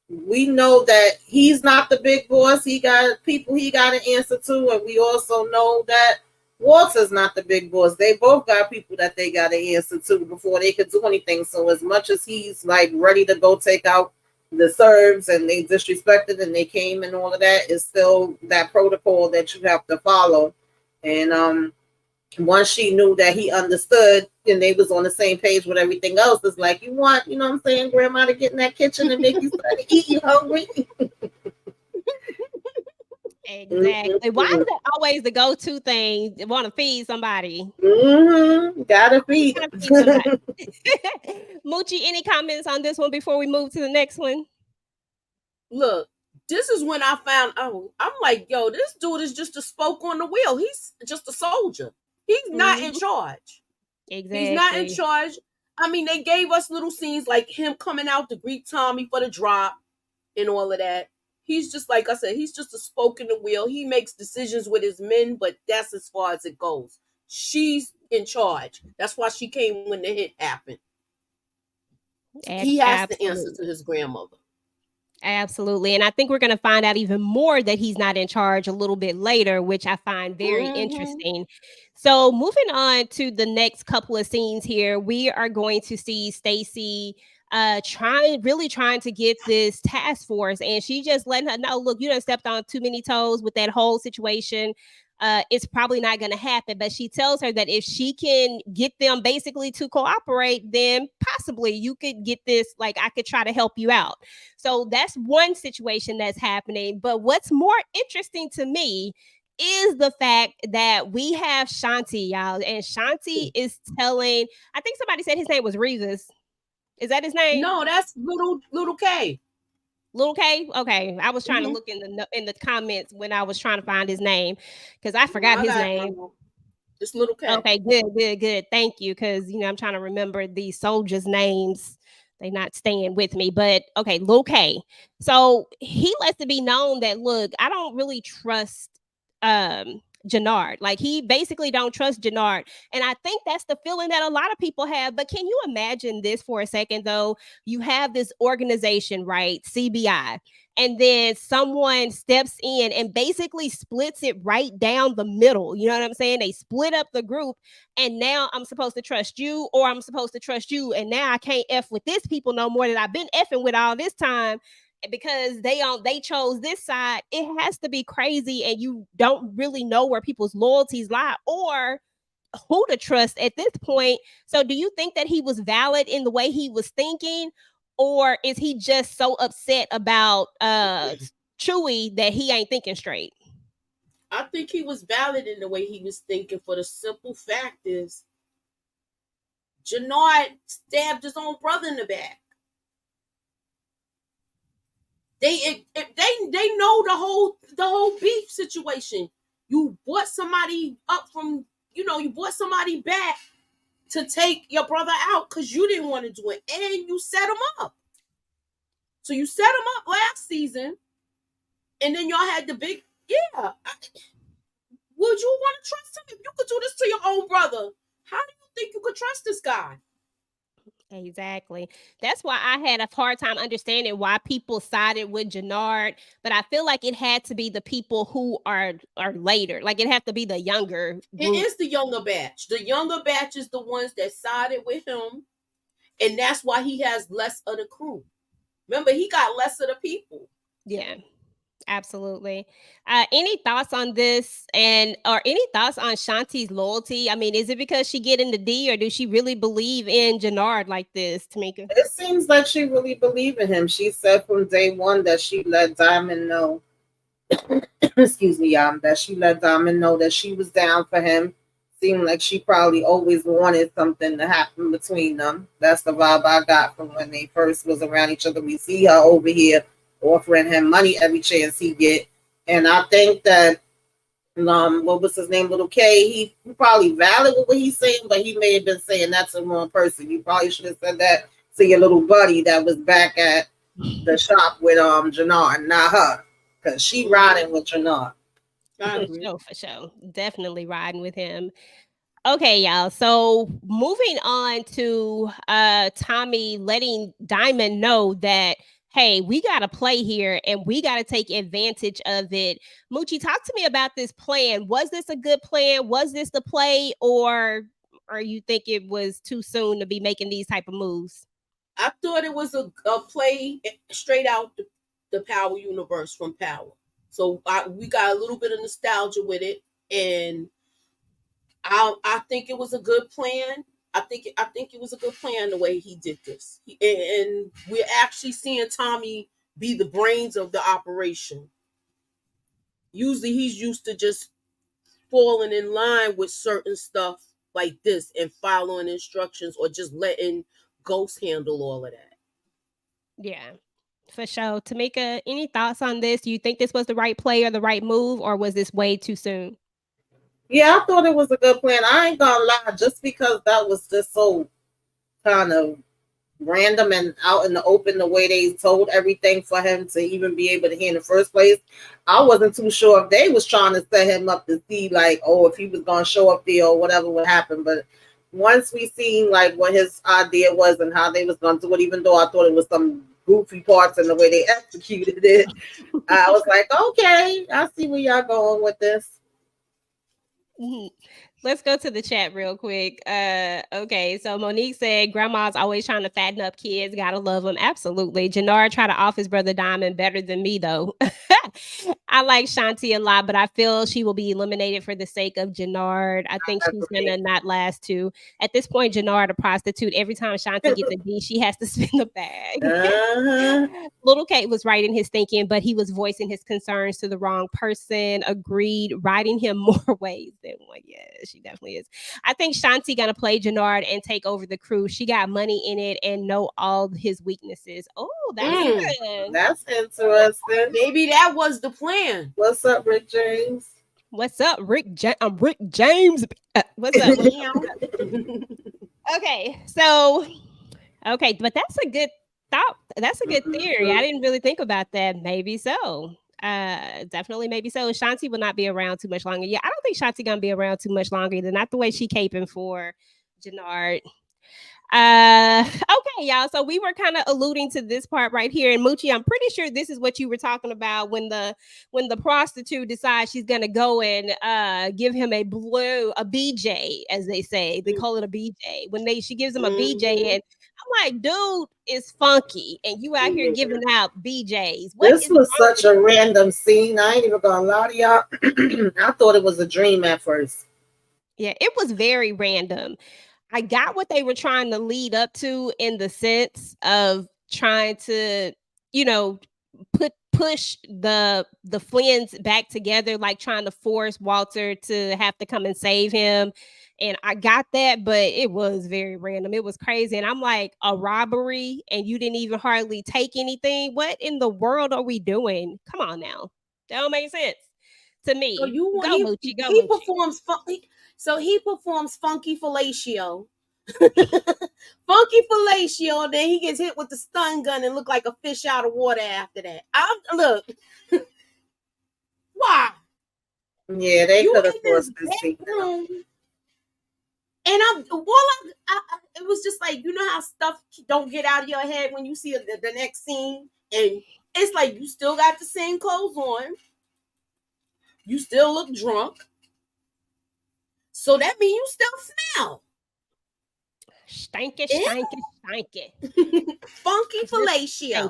we know that he's not the big boss. He got people he got to answer to. And we also know that Walter's not the big boss. They both got people that they got to answer to before they could do anything. So as much as he's like ready to go take out the Serbs and they disrespected and they came and all of that, is still that protocol that you have to follow. And once she knew that he understood and they was on the same page with everything else, it's like, you want, what I'm saying, grandma to get in that kitchen and make you start to eat, you hungry? Exactly. Why is it always the go-to thing? Want to feed somebody? Gotta feed somebody. Moochie, any comments on this one before we move to the next one? Look, this is when I found out. I'm like, yo, this dude is just a spoke on the wheel. He's just a soldier. He's not in charge. Exactly. He's not in charge. I mean, they gave us little scenes like him coming out to greet Tommy for the drop and all of that. He's just, like I said, he's just a spoke in the wheel. He makes decisions with his men, but that's as far as it goes. She's in charge. That's why she came when the hit happened. He has to answer to his grandmother. Absolutely. And I think we're going to find out even more that he's not in charge a little bit later, which I find very interesting. So moving on to the next couple of scenes here, we are going to see Stacy trying to get this task force, and she just letting her know, look, you done stepped on too many toes with that whole situation. It's probably not going to happen. But she tells her that if she can get them basically to cooperate, then possibly you could get this, like I could try to help you out. So that's one situation that's happening. But what's more interesting to me is the fact that we have Shanti, y'all. And Shanti is telling, I think somebody said his name was Reeves. Is that his name? No, that's little K. Little K? Okay. I was trying to look in the comments when I was trying to find his name, because I forgot his name. It's Little K. Okay, good. Thank you. Because I'm trying to remember these soldiers' names. They're not staying with me. But okay, Little K. So he lets it be known that, look, I don't really trust Jannard. Like, he basically don't trust Jannard. And I think that's the feeling that a lot of people have. But can you imagine this for a second, though? You have this organization, right? CBI. And then someone steps in and basically splits it right down the middle. You know what I'm saying? They split up the group. And now I'm supposed to trust you, or I'm supposed to trust you. And now I can't F with this people no more that I've been effing with all this time. because they chose this side, it has to be crazy, and you don't really know where people's loyalties lie or who to trust at this point. So do you think that he was valid in the way he was thinking, or is he just so upset about Chewie that he ain't thinking straight? I think he was valid in the way he was thinking, for the simple fact is Jannard stabbed his own brother in the back. They know the whole beef situation. You brought somebody up from, you brought somebody back to take your brother out because you didn't want to do it, and you set him up. So you set him up last season, and then y'all had the big would you want to trust him? If you could do this to your own brother, how do you think you could trust this guy? Exactly. That's why I had a hard time understanding why people sided with Jannard, but I feel like it had to be the people who are later. Like it had to be the younger group. It is the younger batch. The younger batch is the ones that sided with him, and that's why he has less of the crew. Remember, he got less of the people. Yeah. Absolutely. Any thoughts on this, or any thoughts on Shanti's loyalty? I mean, is it because she get in the D, or do she really believe in Jannard like this, Tamika? It seems like she really believed in him. She said from day one that she let Diamond know. Excuse me, that she let Diamond know that she was down for him. Seemed like she probably always wanted something to happen between them. That's the vibe I got from when they first was around each other. We see her over here offering him money every chance he get, and I think that what was his name, Little K, he probably valid with what he's saying, but he may have been saying that's the wrong person. You probably should have said that to your little buddy that was back at the shop with Jannard, not her, because she riding with Jannard. For sure. Definitely riding with him. Okay, y'all. So moving on to Tommy letting Diamond know that, hey, we got to play here and we got to take advantage of it. Moochie, talk to me about this plan. Was this a good plan? Was this the play, or you think it was too soon to be making these type of moves? I thought it was a play straight out the Power universe from Power. So we got a little bit of nostalgia with it, and I think it was a good plan. I think it was a good plan the way he did this, and we're actually seeing Tommy be the brains of the operation. Usually, he's used to just falling in line with certain stuff like this and following instructions, or just letting Ghost handle all of that. Yeah, for sure. Tamika, any thoughts on this? Do you think this was the right play or the right move, or was this way too soon? Yeah, I thought it was a good plan. I ain't gonna lie, just because that was just so kind of random and out in the open, the way they told everything for him to even be able to hear in the first place, I wasn't too sure if they was trying to set him up to see, like, oh, if he was gonna show up there or whatever would happen. But once we seen like what his idea was and how they was gonna do it, even though I thought it was some goofy parts in the way they executed it, I was like, okay, I see where y'all going with this. Let's go to the chat real quick. Okay, so Monique said, "Grandma's always trying to fatten up kids. Gotta love them." Absolutely. Jannard tried to off his brother Diamond better than me, though. I like Shanti a lot, but I feel she will be eliminated for the sake of Jannard. I think she's gonna not last too. At this point, Jannard a prostitute. Every time Shanti gets a D, she has to spin the bag. Little Kate was right in his thinking, but he was voicing his concerns to the wrong person. Agreed. Riding him more ways than one. Yeah, she definitely is. I think Shanti gonna play Jannard and take over the crew. She got money in it and know all his weaknesses. Oh, that's good. That's interesting. Maybe that was the plan. What's up, Rick James? What's up, Rick? I'm Rick James. What's up? Okay, so but that's a good thought. That's a good theory. I didn't really think about that. Maybe so. Definitely maybe so. Shanti will not be around too much longer. Yeah, I don't think Shanti gonna be around too much longer either. Not the way she caping for Jannard. Okay, y'all. So we were kind of alluding to this part right here. And Moochie, I'm pretty sure this is what you were talking about when the prostitute decides she's gonna go and give him a BJ, as they say. They call it a BJ. She gives him a BJ, and I'm like, dude is funky, and you out here giving out BJs. This was such a random scene. I ain't even gonna lie to y'all. I thought it was a dream at first. Yeah, it was very random. I got what they were trying to lead up to in the sense of trying to, push the Flynn's back together, like trying to force Walter to have to come and save him. And I got that, but it was very random. It was crazy. And I'm like, a robbery and you didn't even hardly take anything. What in the world are we doing? Come on now. That don't make sense to me. So Moochie, go he Moochie. performs so he performs funky fellatio. Funky fellatio, and then he gets hit with the stun gun and look like a fish out of water after that. Look. Why? Yeah, they could have forced this bedroom. And it was just like, you know how stuff don't get out of your head when you see the next scene, and it's like you still got the same clothes on, you still look drunk, so that means you still smell. Stanky. Funky fellatio.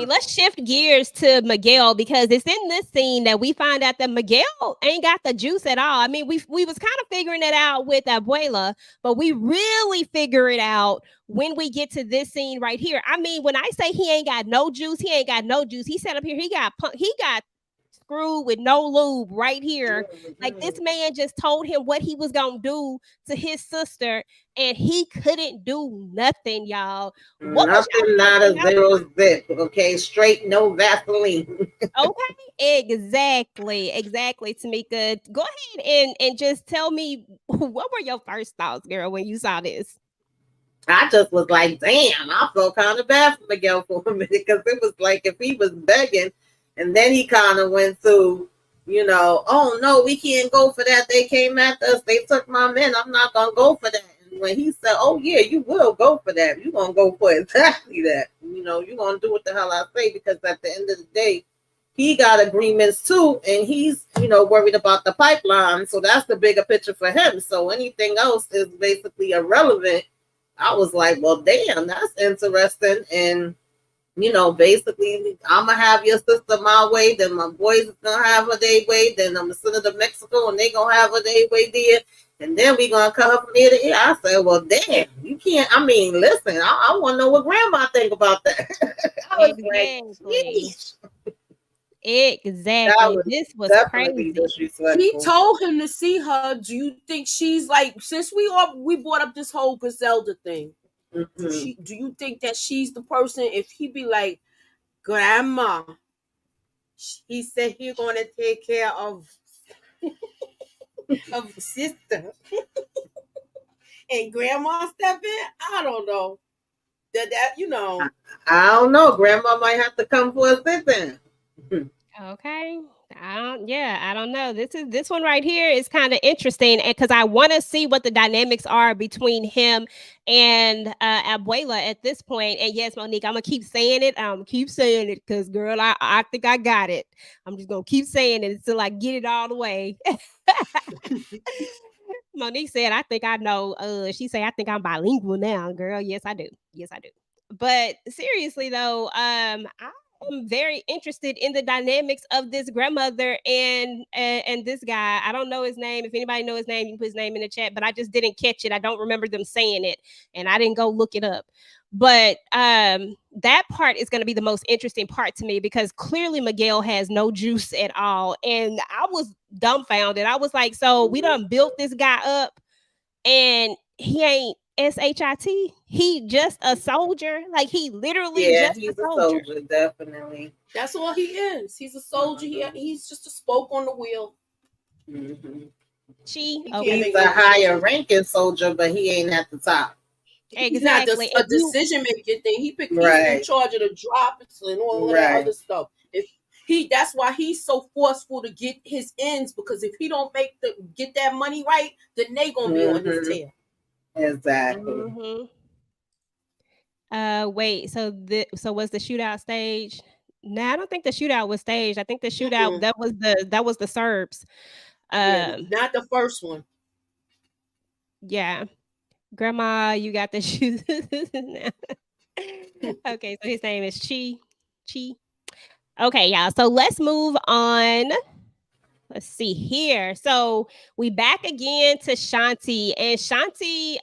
Let's shift gears to Miguel, because it's in this scene that we find out that Miguel ain't got the juice at all. I mean, we was kind of figuring it out with Abuela, but we really figure it out when we get to this scene right here. I mean, when I say he ain't got no juice, he ain't got no juice. He sat up here, he got screwed with no lube right here. Like, this man just told him what he was gonna do to his sister, and he couldn't do nothing, y'all. Nothing, not a zero zip. Okay, straight, no Vaseline. Okay, exactly, Tamika. Go ahead and just tell me, what were your first thoughts, girl, when you saw this? I just was like, damn, I felt kind of bad for Miguel for a minute, because it was like if he was begging. And then he kind of went through, oh, no, we can't go for that. They came at us. They took my men. I'm not going to go for that. And when he said, oh, yeah, you will go for that. You're going to go for exactly that. You're going to do what the hell I say, because at the end of the day, he got agreements too. And he's, worried about the pipeline. So that's the bigger picture for him. So anything else is basically irrelevant. I was like, well, damn, that's interesting. And basically, I'm going to have your sister my way, then my boys is going to have her their way, then I'm going to send her to Mexico, and they going to have her their way there, and then we going to cut her from ear to ear. I said, well, damn, you can't, listen, I want to know what Grandma think about that. I was Exactly. This was crazy. He told him to see her. Do you think she's like, since we brought up this whole Griselda thing, do you think that she's the person? If he be like, Grandma, he said he's gonna take care of sister, and Grandma step in? I don't know. I don't know. Grandma might have to come for a sit-in. Okay. I don't know. This one right here is kind of interesting, and because I want to see what the dynamics are between him and Abuela at this point. And yes, Monique, I'm gonna keep saying it. Because girl, I think I got it. I'm just gonna keep saying it until I get it all the way. Monique said, I think I know. She said, I think I'm bilingual now, girl. Yes, I do. But seriously though, I'm very interested in the dynamics of this grandmother and this guy. I don't know his name. If anybody knows his name, you can put his name in the chat, but I just didn't catch it. I don't remember them saying it, and I didn't go look it up. But that part is going to be the most interesting part to me, because clearly Miguel has no juice at all. And I was dumbfounded. I was like, so we done built this guy up and he ain't SHIT. He just a soldier. Like, he literally he's a soldier, definitely. That's all he is. He's a soldier. He's just a spoke on the wheel. He's a higher ranking soldier, but he ain't at the top. Exactly. He's not a decision making thing. He's in charge of the drops and all that other stuff. that's why he's so forceful to get his ends, because if he don't get that money right, then they gonna be on his tail. Exactly. Wait, so was the shootout staged? Nah, I don't think the shootout was staged. I think the shootout that was the Serbs. Not the first one. Yeah. Grandma, you got the shoes. Okay, so his name is Chi. Okay, y'all. So let's move on. Let's see here. So we back again to Shanti. And Shanti,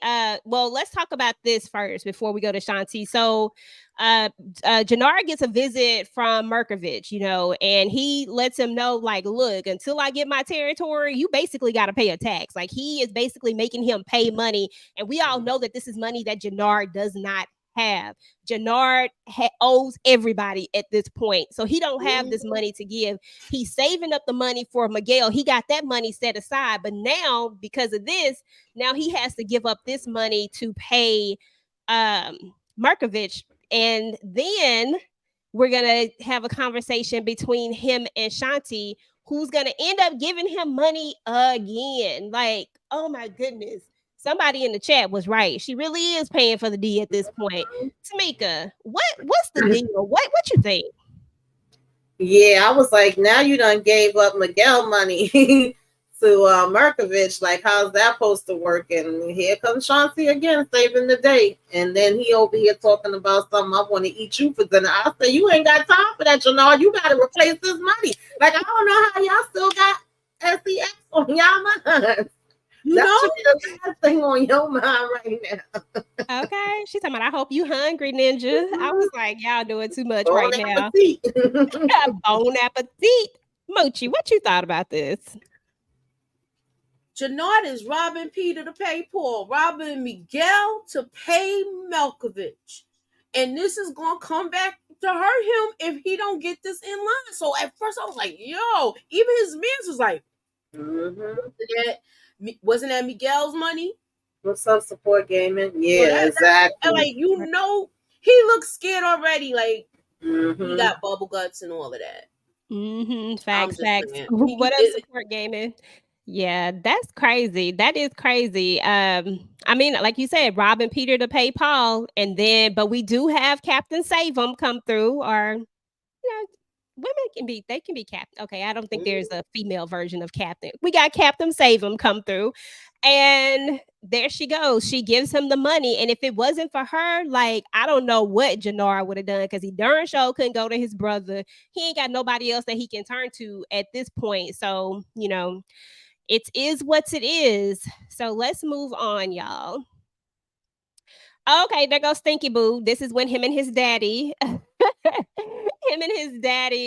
well, let's talk about this first before we go to Shanti. So Jannar gets a visit from Merkovich, and he lets him know, like, look, until I get my territory, you basically got to pay a tax. Like, he is basically making him pay money. And we all know that this is money that Jannar does not have. Jannar owes everybody at this point, so he don't have this money to give. He's saving up the money for Miguel. He got that money set aside, but now because of this, now he has to give up this money to pay Markovich, and then we're gonna have a conversation between him and Shanti, who's gonna end up giving him money again. Like, oh my goodness. Somebody in the chat was right. She really is paying for the D at this point. Tamika, what's the deal? What you think? Yeah, I was like, now you done gave up Miguel money to Merkovich. Like, how's that supposed to work? And here comes Shanti again, saving the day. And then he over here talking about something. I want to eat you for dinner. I say, you ain't got time for that, Jannar. You got to replace this money. Like, I don't know how y'all still got SEX on y'all mind. That should be the last thing on your mind right now. Okay. She's talking about, I hope you hungry, Ninja. I was like, y'all doing too much Bon right appetit. now. Bon appetit. Mochi, what you thought about this? Jannar is robbing Peter to pay Paul, robbing Miguel to pay Melkovich. And this is going to come back to hurt him if he don't get this in line. So at first I was like, yo, even his mans was like, wasn't that Miguel's money? What's up, support gaming? Yeah, exactly. And like, he looks scared already. Like, he got bubble guts and all of that. Facts. What up, support gaming? Yeah, that's crazy. That is crazy. I mean, like you said, robbing Peter to pay Paul, but we do have Captain Save 'em come through, or women can be captain. Okay, I don't think there's a female version of captain. We got Captain Save 'em come through, and there she goes. She gives him the money, and if it wasn't for her, like, I don't know what Jannar would have done, because he darn sure couldn't go to his brother. He ain't got nobody else that he can turn to at this point. So it is what it is. So let's move on, y'all. Okay, there goes Stinky Boo. This is when him and his daddy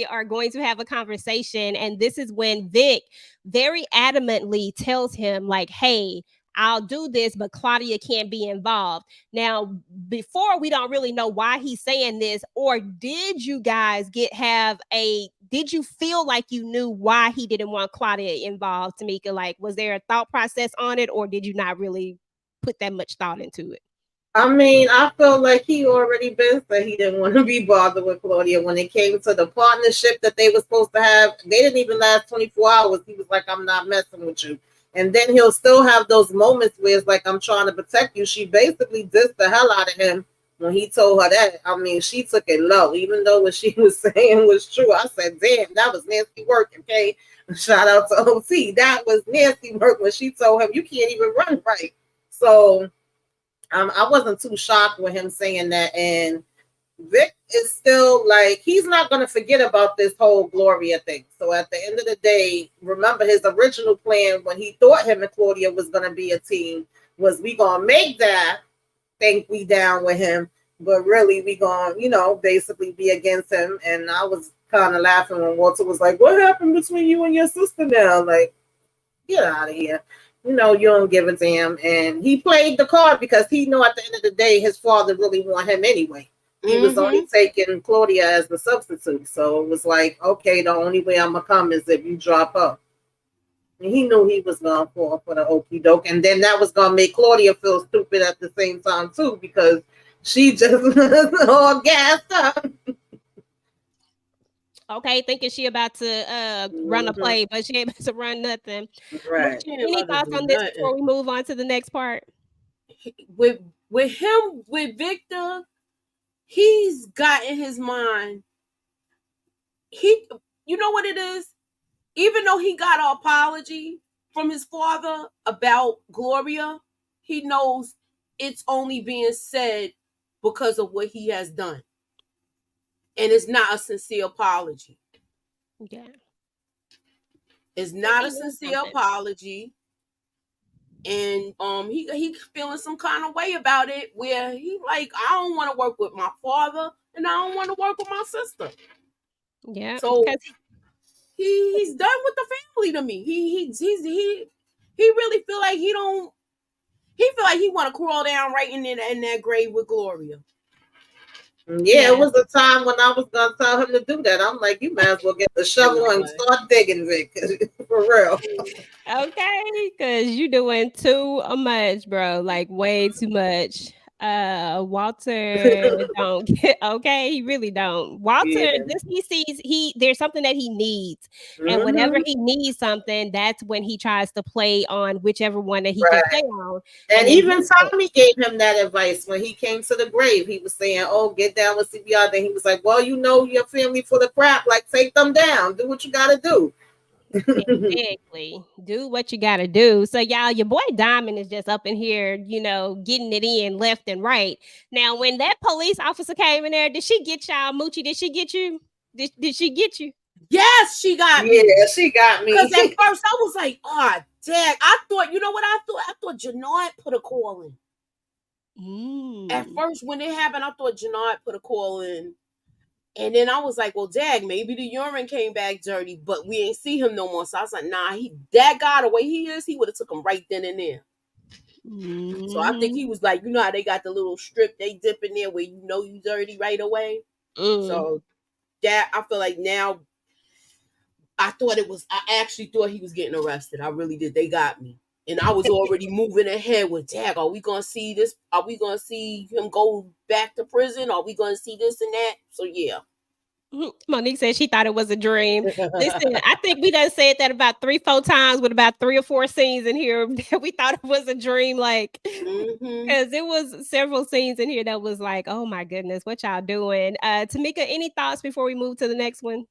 are going to have a conversation. And this is when Vic very adamantly tells him, like, hey, I'll do this, but Claudia can't be involved. Now, before, we don't really know why he's saying this, or did you guys did you feel like you knew why he didn't want Claudia involved, Tamika? Like, was there a thought process on it, or did you not really put that much thought into it? I mean, I felt like he already been said he didn't want to be bothered with Claudia when it came to the partnership that they were supposed to have. They didn't even last 24 hours. He was like, I'm not messing with you. And then he'll still have those moments where it's like, I'm trying to protect you. She basically dissed the hell out of him when he told her that. I mean, she took it low, even though what she was saying was true. I said, damn, that was nasty work, okay? Shout out to OT. That was nasty work when she told him, you can't even run right. So I wasn't too shocked with him saying that. And Vic is still like, he's not going to forget about this whole Gloria thing. So at the end of the day, remember his original plan when he thought him and Claudia was going to be a team was, we going to make that think we down with him, but really we going to, basically be against him. And I was kind of laughing when Walter was like, what happened between you and your sister now? Like, get out of here. You don't give a damn. And he played the card because he knew at the end of the day, his father really wanted him anyway. He was only taking Claudia as the substitute. So it was like, okay, the only way I'm going to come is if you drop her. And he knew he was going to fall for the okie doke. And then that was going to make Claudia feel stupid at the same time, too, because she just all gassed up. Okay, thinking she about to run a play, but she ain't about to run nothing. Right. Moochie, She ain't any about to thoughts do on this nothing. before we move on to the next part? With him, with Victor, he's got in his mind. You know what it is? Even though he got an apology from his father about Gloria, he knows it's only being said because of what he has done. And it's not a sincere apology. Yeah. It's not He a knows sincere something. apology. And he feeling some kind of way about it where he like, I don't want to work with my father and I don't want to work with my sister. Yeah, So because he's done with the family to me. He really feel like he feel like he want to crawl down right in that grave with Gloria. Yeah, it was a time when I was gonna tell him to do that. I'm like, you might as well get the shovel and start digging, Vic, for real. Okay, because you doing too much, bro. Like way too much. Walter don't get okay. He really don't. Walter, Yeah. this he sees there's something that he needs, and whenever he needs something, that's when he tries to play on whichever one that he can play on. And then even Tommy gave him that advice when he came to the grave. He was saying, "Oh, get down with CPR." Then he was like, "Well, you know your family full of crap. Like, take them down. Do what you got to do." Exactly. Do what you gotta do. So y'all, your boy Diamond is just up in here, getting it in left and right. Now, when that police officer came in there, did she get y'all, Moochie? Did she get you? Did she get you? Yes, she got me. Yeah, she got me. Because at first I was like, oh, dang. I thought, you know what I thought? I thought Janard put a call in. At first, when it happened, I thought Janard put a call in. And then I was like, well, dag, maybe the urine came back dirty, but we ain't see him no more. So I was like, nah, that guy, the way he is, he would have took him right then and there. So I think he was like, you know how they got the little strip they dip in there where you know you dirty right away. So that, I feel like now, I actually thought he was getting arrested. I really did. They got me. And I was already moving ahead with, dag, are we going to see this? Are we going to see him go back to prison? Are we going to see this and that? So, yeah. Monique said she thought it was a dream. Listen, I think we done said that about 3-4 times with about 3 or 4 scenes in here that we thought it was a dream, like, because it was several scenes in here that was like, oh my goodness, what y'all doing? Tamika, any thoughts before we move to the next one?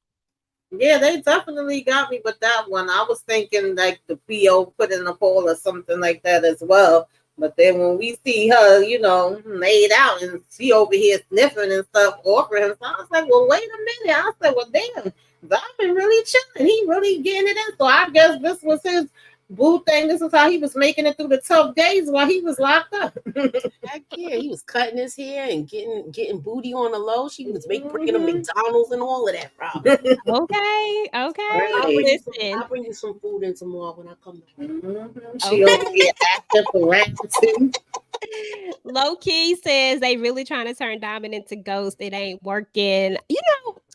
Yeah, they definitely got me with that one. I was thinking like the PO put in a poll or something like that as well. But then when we see her, laid out and she over here sniffing and stuff, offering him, so I was like, well, wait a minute. I said, well, damn, Diamond really chilling. He really getting it in. So I guess this was his boo thing. This is how he was making it through the tough days while he was locked up. Heck yeah, he was cutting his hair and getting booty on the low. She was bringing him McDonald's and all of that, bro. Okay. I'll bring you some food in tomorrow when I come back. She over here active for round 2. Low key says they really trying to turn Diamond into Ghost. It ain't working.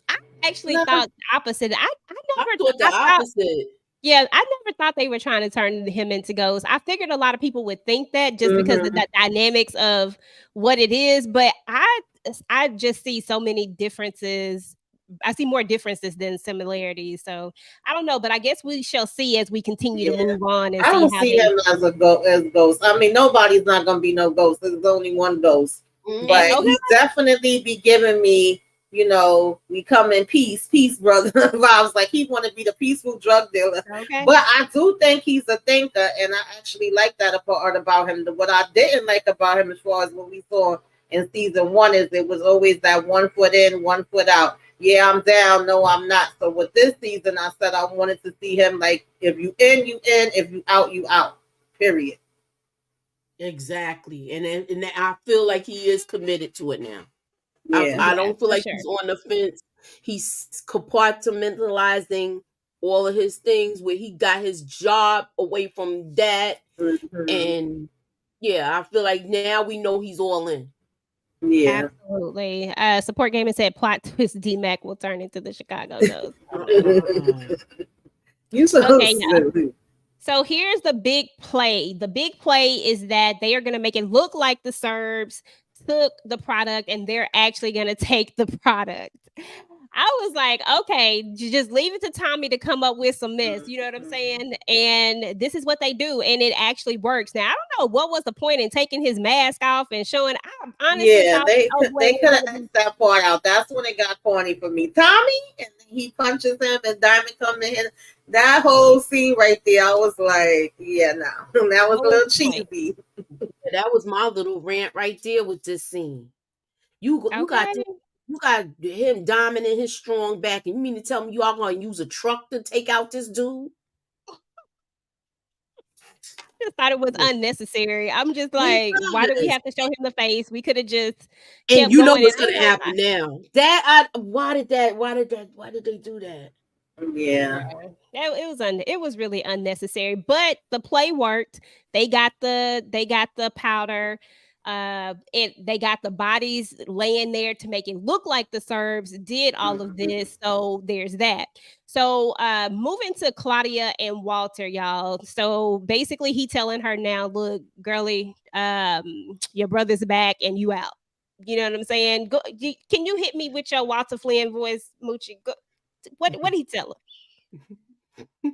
I actually thought the opposite. I thought the opposite. Yeah, I never thought they were trying to turn him into Ghost. I figured a lot of people would think that just because of the dynamics of what it is, but I just see so many differences. I see more differences than similarities. So I don't know, but I guess we shall see as we continue to move on. And I don't see him as a ghost. I mean, nobody's not gonna be no ghost. There's only one ghost, but he definitely be giving me, we come in peace, brother vibes. Like he want to be the peaceful drug dealer. But I do think he's a thinker, and I actually like that part about him. What I didn't like about him, as far as what we saw in season 1, is it was always that 1 foot in, 1 foot out. Yeah, I'm down. No, I'm not. So with this season, I said I wanted to see him like, if you in, you in. If you out, you out. Period. Exactly. And I feel like he is committed to it now. Yeah. I don't feel like he's on the fence. He's compartmentalizing all of his things where he got his job away from that. And yeah, I feel like now we know he's all in. Yeah, absolutely. Support Gaming said plot twist D-Mac will turn into the Chicago Ghost. You so silly. So here's the big play. The big play is that they are going to make it look like the Serbs took the product and they're actually going to take the product. I was like, okay, just leave it to Tommy to come up with some mess. You know what I'm saying? And this is what they do, and it actually works. Now I don't know what was the point in taking his mask off and showing. I honestly Yeah, thought they oh boy, they could have Xed that part out. That's when it got corny for me. Tommy, and then he punches him, and Diamond come in. That whole scene right there, I was like, yeah, no, that was a little cheesy. That was my little rant right there with this scene. You got okay. you got him dominating his strong back, and you mean to tell me you all gonna use a truck to take out this dude? Just thought it was unnecessary. I'm just It like, why did we does. have to show him the face? We could have just And kept you know going. And what's I gonna ain't happen gonna now. Why did they do that? Yeah. it was really unnecessary, but the play worked. They got the powder. They got the bodies laying there to make it look like the Serbs did all of this. So there's that. So moving to Claudia and Walter, y'all. So basically he telling her now, look, girly, your brother's back and you out. You know what I'm saying? Can you hit me with your Walter Flynn voice, Moochie? What he tell her?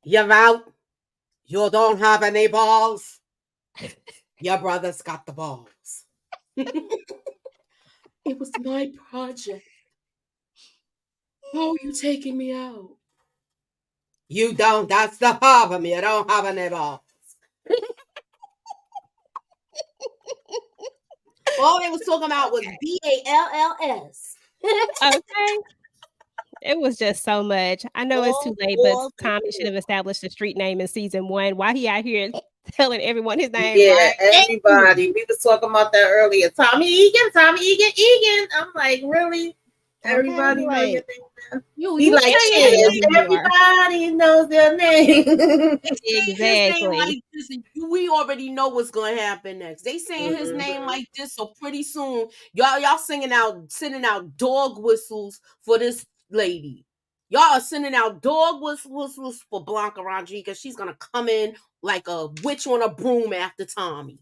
You're out. You don't have any balls. Your brother's got the balls. It was my project. How are you taking me out? You don't. That's the problem. You don't have any balls. All they was talking about was BALLS. Okay. It was just so much. I know it's too late, but Tommy should have established the street name in season 1. Why he out here telling everyone his name Yeah, right? everybody. We was talking about that earlier. Tommy Egan. I'm like, really? Everybody know your name now. He like, yes, everybody knows their name. His name Exactly. like this, and we already know what's gonna happen next. They saying his name like this, so pretty soon, y'all sending out dog whistles for this lady. Y'all are sending out dog whistles for Blanca Rodriguez. She's gonna come in like a witch on a broom after Tommy.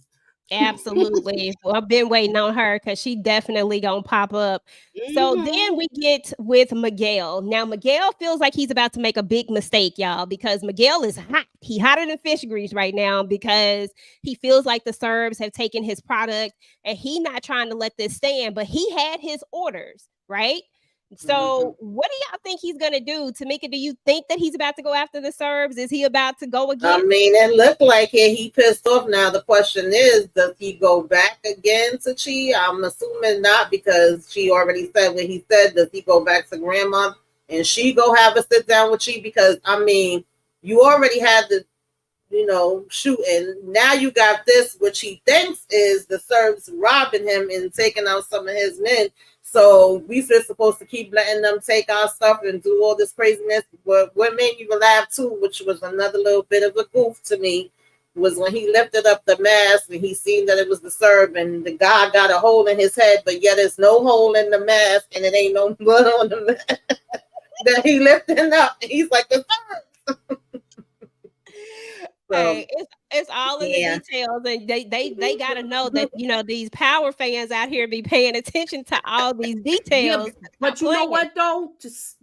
Absolutely. Well, I've been waiting on her because she definitely gonna pop up. So then we get with Miguel. Now Miguel feels like he's about to make a big mistake, y'all, because Miguel is hot. He hotter than fish grease right now because he feels like the Serbs have taken his product and he not trying to let this stand, but he had his orders, right? So what do y'all think he's gonna do? Tamika, do you think that he's about to go after the Serbs? Is he about to go again? I mean, it looked like it. He pissed off. Now the question is, does he go back again to Chi? I'm assuming not, because she already said what he said. Does he go back to Grandma and she go have a sit down with Chi? Because I mean, you already had the shooting. Now you got this, which he thinks is the Serbs robbing him and taking out some of his men. So we just supposed to keep letting them take our stuff and do all this craziness. What made me laugh too, which was another little bit of a goof to me, was when he lifted up the mask and he seen that it was the Serb, and the guy got a hole in his head, but yet there's no hole in the mask and it ain't no blood on the mask that he lifting up. And he's like, the Serb. Hey, it's all in the details, and they got to know that these power fans out here be paying attention to all these details. Yeah, but you know what though,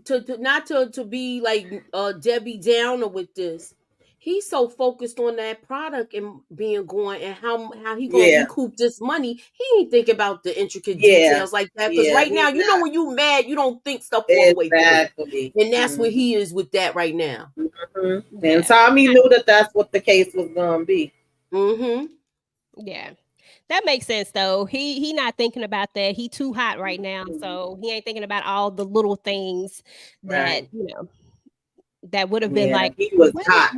to not to be like Debbie Downer with this. He's so focused on that product and being going and how he gonna recoup this money. He ain't think about the intricate details like that. Because right now, when you mad, you don't think stuff all the way through. And that's where he is with that right now. Mm-hmm. And Tommy knew that that's what the case was gonna be. Yeah. That makes sense though. He not thinking about that. He too hot right now. So he ain't thinking about all the little things that that would have been like he was hot.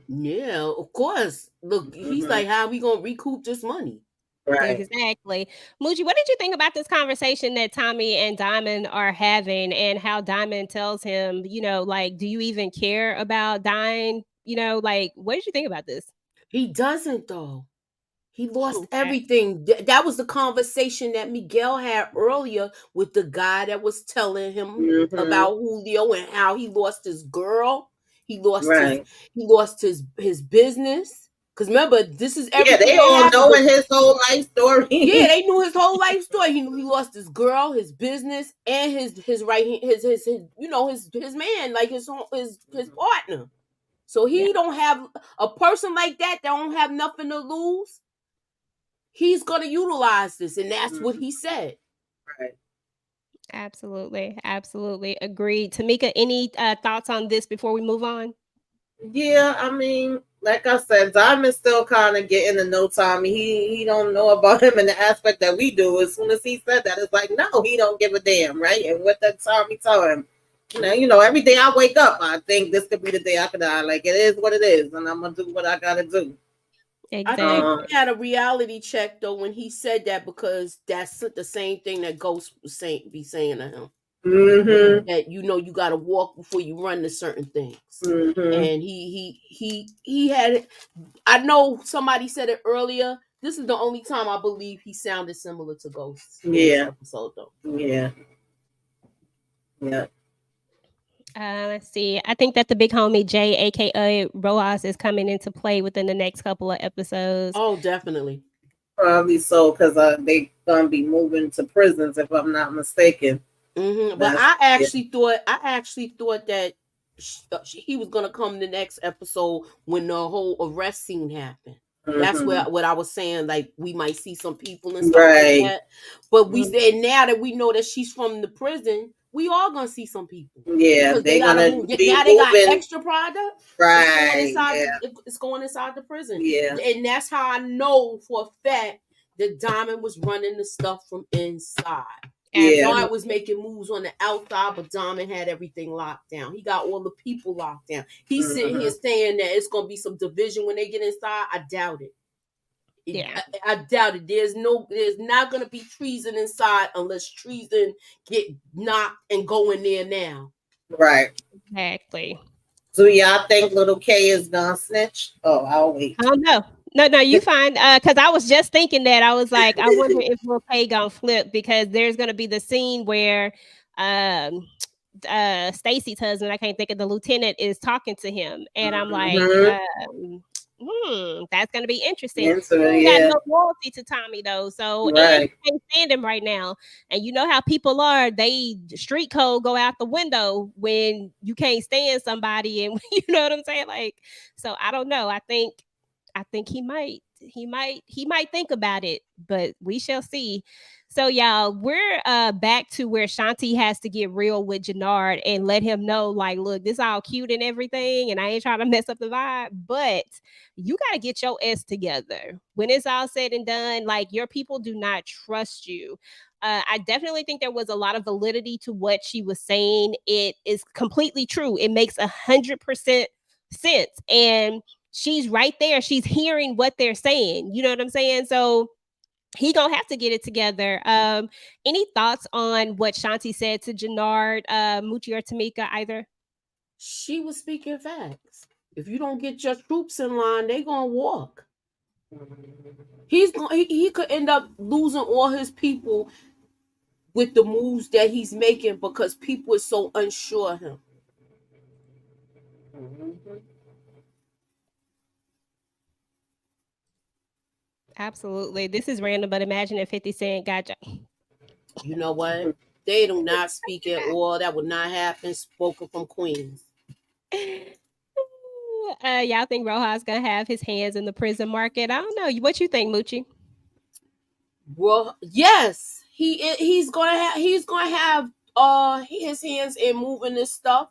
Yeah, of course. Look, he's like, how are we gonna recoup this money? Right. Exactly. Moochie, what did you think about this conversation that Tommy and Diamond are having, and how Diamond tells him, like, do you even care about dying? Like, what did you think about this? He doesn't though. He lost everything. That was the conversation that Miguel had earlier with the guy that was telling him about Julio and how he lost his girl. He lost his business. Because remember, this is everything. Yeah, they all knowing his whole life story. Yeah, they knew his whole life story. He knew he lost his girl, his business, and his right his you know his man, like his partner. So he don't have a person like that don't have nothing to lose. He's gonna utilize this, and that's what he said. Right. Absolutely, absolutely agreed. Tamika, any thoughts on this before we move on? Yeah, I mean, like I said, Diamond's still kind of getting to know Tommy. He don't know about him in the aspect that we do. As soon as he said that, it's like, no, he don't give a damn, right? And what did Tommy tell him? You know, every day I wake up, I think this could be the day I could die. Like, it is what it is, and I'm gonna do what I gotta do. Exactly. I think he had a reality check though when he said that, because that's the same thing that Ghost was saying to him. Mm-hmm. That you got to walk before you run to certain things. Mm-hmm. And he had it. I know somebody said it earlier. This is the only time I believe he sounded similar to Ghost. Yeah. Episode though. Yeah. Yeah. Let's see. I think that the big homie Jay, aka Rojas, is coming into play within the next couple of episodes. Oh, definitely. Probably so, because they gonna be moving to prisons, if I'm not mistaken. Mm-hmm. But I actually thought that he was gonna come the next episode when the whole arrest scene happened. Mm-hmm. That's what I was saying. Like, we might see some people and stuff like that. But we said, now that we know that she's from the prison, we are gonna see some people. Yeah, they gotta move. Now they got extra product. Right. It's going inside the prison. Yeah. And that's how I know for a fact that Diamond was running the stuff from inside. And God was making moves on the outside, but Diamond had everything locked down. He got all the people locked down. He's sitting here saying that it's gonna be some division when they get inside. I doubt it. Yeah, I doubt it. There's not gonna be treason inside unless treason get knocked and go in there now. Right. Exactly. So y'all think little K is gonna snitch? Oh, I'll wait. I don't know. No, you fine. Because I was just thinking that. I was like, I wonder if little K gonna flip, because there's gonna be the scene where Stacy's husband, I can't think of the lieutenant, is talking to him, and I'm like, that's gonna be interesting. He got no loyalty to Tommy though, so and you can't stand him right now. And you know how people are; they street code go out the window when you can't stand somebody, and you know what I'm saying. Like, so I don't know. I think he might think about it, but we shall see. So y'all, we're back to where Shanti has to get real with Jannard and let him know, like, look, this all cute and everything, and I ain't trying to mess up the vibe, but you got to get your ass together. When it's all said and done, like, your people do not trust you. I definitely think there was a lot of validity to what she was saying. It is completely true. It makes 100% sense. And she's right there. She's hearing what they're saying. You know what I'm saying? So he gonna have to get it together. Any thoughts on what Shanti said to Jannard, Moochie, or Tamika, either? She was speaking facts. If you don't get your troops in line, they gonna walk. He could end up losing all his people with the moves that he's making, because people are so unsure of him. Absolutely. This is random, but imagine if 50 Cent got you. You know what? They do not speak at all. That would not happen. Spoken from Queens. Y'all think Rojas gonna have his hands in the prison market? I don't know. What you think, Moochie? Well, yes, he's gonna have his hands in moving this stuff.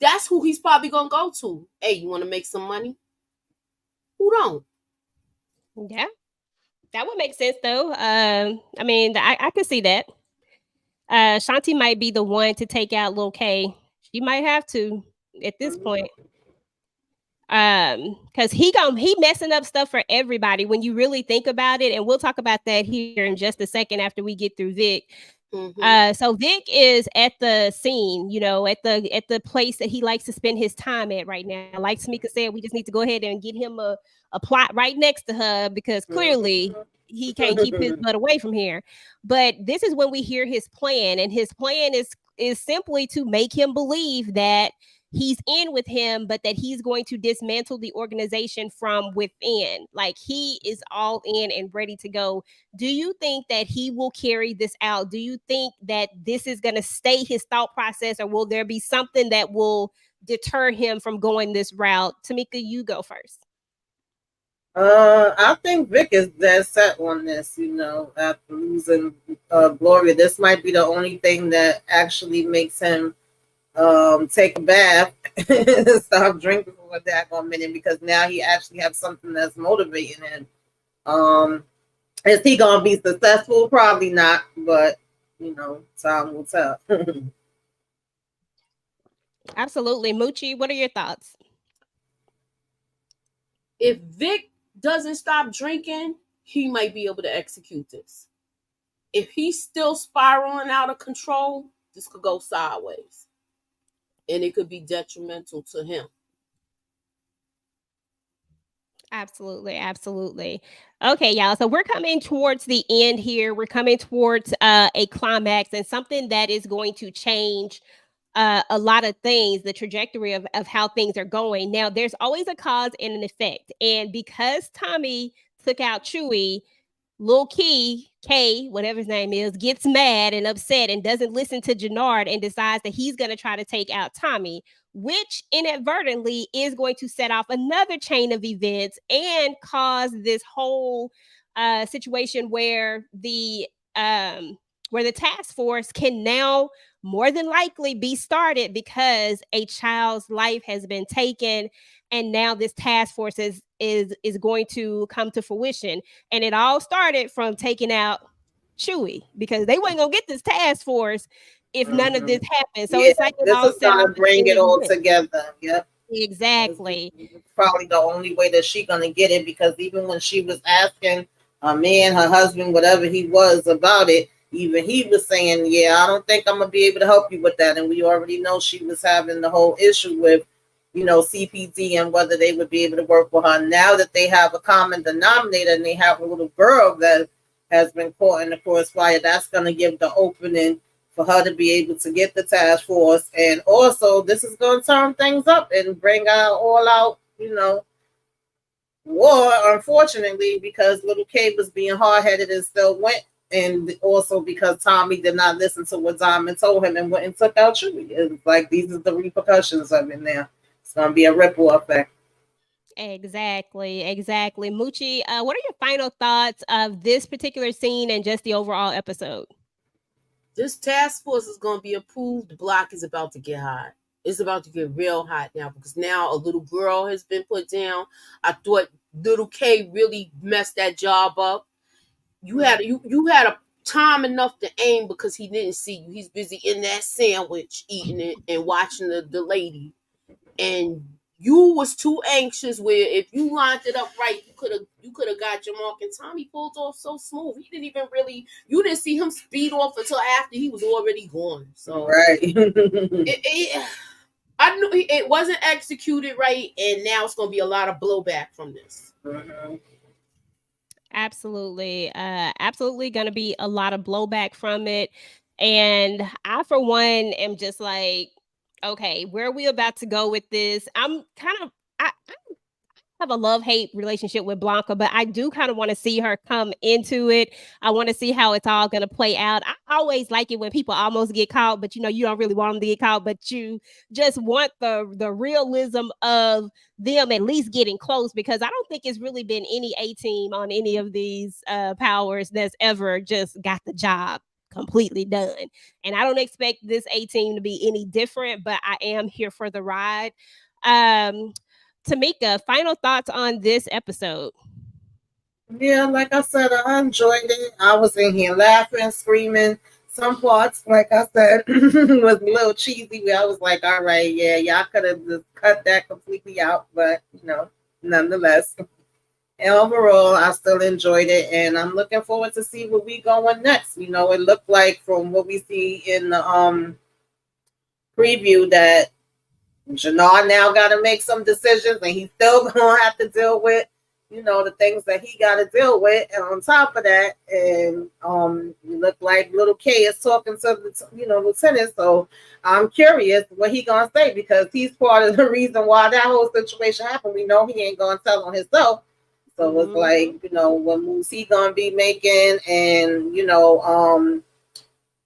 That's who he's probably gonna go to. Hey, you want to make some money? Who don't? Yeah, that would make sense though. I mean, I could see that. Shanti might be the one to take out Lil K. She might have to at this point. Because he messing up stuff for everybody when you really think about it, and we'll talk about that here in just a second after we get through Vic. So Vic is at the scene, you know, at the place that he likes to spend his time at right now. Like Tamika said, we just need to go ahead and get him a plot right next to her, because clearly he can't keep his butt away from here. But this is when we hear his plan, and his plan is simply to make him believe that he's in with him, but that he's going to dismantle the organization from within. Like, he is all in and ready to go. Do you think that he will carry this out? Do you think that this is going to stay his thought process, or will there be something that will deter him from going this route? Tamika, you go first. I think Vic is dead set on this, after losing Gloria. This might be the only thing that actually makes him take a bath and stop drinking for a daggone minute, because now he actually has something that's motivating him. Is he gonna be successful? Probably not, but time will tell. Absolutely. Moochie, what are your thoughts? If Vic doesn't stop drinking, he might be able to execute this. If he's still spiraling out of control, this could go sideways. And it could be detrimental to him. Absolutely, absolutely. Okay, y'all. So we're coming towards the end here. We're coming towards a climax, and something that is going to change a lot of things, the trajectory of how things are going. Now, there's always a cause and an effect. And because Tommy took out Chewie, Lil K, whatever his name is, gets mad and upset and doesn't listen to Jannard and decides that he's going to try to take out Tommy, which inadvertently is going to set off another chain of events and cause this whole situation where the task force can now more than likely be started, because a child's life has been taken, and now this task force is going to come to fruition. And it all started from taking out Chewie, because they weren't gonna get this task force if none of this happened. So it's like it this all is set gonna off bring it all together. Yep. Exactly. It's probably the only way that she's gonna get it, because even when she was asking her man, her husband, whatever he was, about it, even he was saying, yeah, I don't think I'm gonna be able to help you with that. And we already know she was having the whole issue with CPD and whether they would be able to work with her. Now that they have a common denominator and they have a little girl that has been caught in the crossfire, that's going to give the opening for her to be able to get the task force. And also, this is going to turn things up and bring out all out, war, unfortunately, because little K was being hard-headed and still went. And also because Tommy did not listen to what Diamond told him and went and took out Chewie. It's like, these are the repercussions of it now. It's going to be a ripple effect. Exactly. Moochie, what are your final thoughts of this particular scene and just the overall episode? This task force is going to be approved. The block is about to get hot. It's about to get real hot now, because now a little girl has been put down. I thought little K really messed that job up. You had a time enough to aim, because he didn't see you. He's busy in that sandwich eating it and watching the lady. And you was too anxious, where if you lined it up right, you could have got your mark. And Tommy pulled off so smooth. He didn't even really, you didn't see him speed off until after he was already gone. So right. I knew it wasn't executed right, and now it's gonna be a lot of blowback from this. Mm-hmm. Absolutely gonna be a lot of blowback from it. And I, for one, am just like, okay, where are we about to go with this? I'm kind of, I have a love-hate relationship with Blanca, but I do kind of want to see her come into it. I want to see how it's all going to play out. I always like it when people almost get caught, but you don't really want them to get caught, but you just want the realism of them at least getting close, because I don't think it's really been any A-team on any of these powers that's ever just got the job completely done. And I don't expect this A-team to be any different, but I am here for the ride. Tamika, final thoughts on this episode? Yeah, like I said, I enjoyed it. I was in here laughing, screaming. Some parts, like I said, was a little cheesy, where I was like, all right, yeah, y'all could have just cut that completely out, but nonetheless. And overall, I still enjoyed it, and I'm looking forward to see where we going next. It looked like, from what we see in the preview, that Jannard now got to make some decisions, and he's still going to have to deal with you know, the things that he got to deal with. And on top of that, and you look like little K is talking to the, you know, lieutenant. So I'm curious what he gonna say, because he's part of the reason why that whole situation happened. We know he ain't gonna tell on himself. So it's like, you know, what moves he gonna be making, and you know,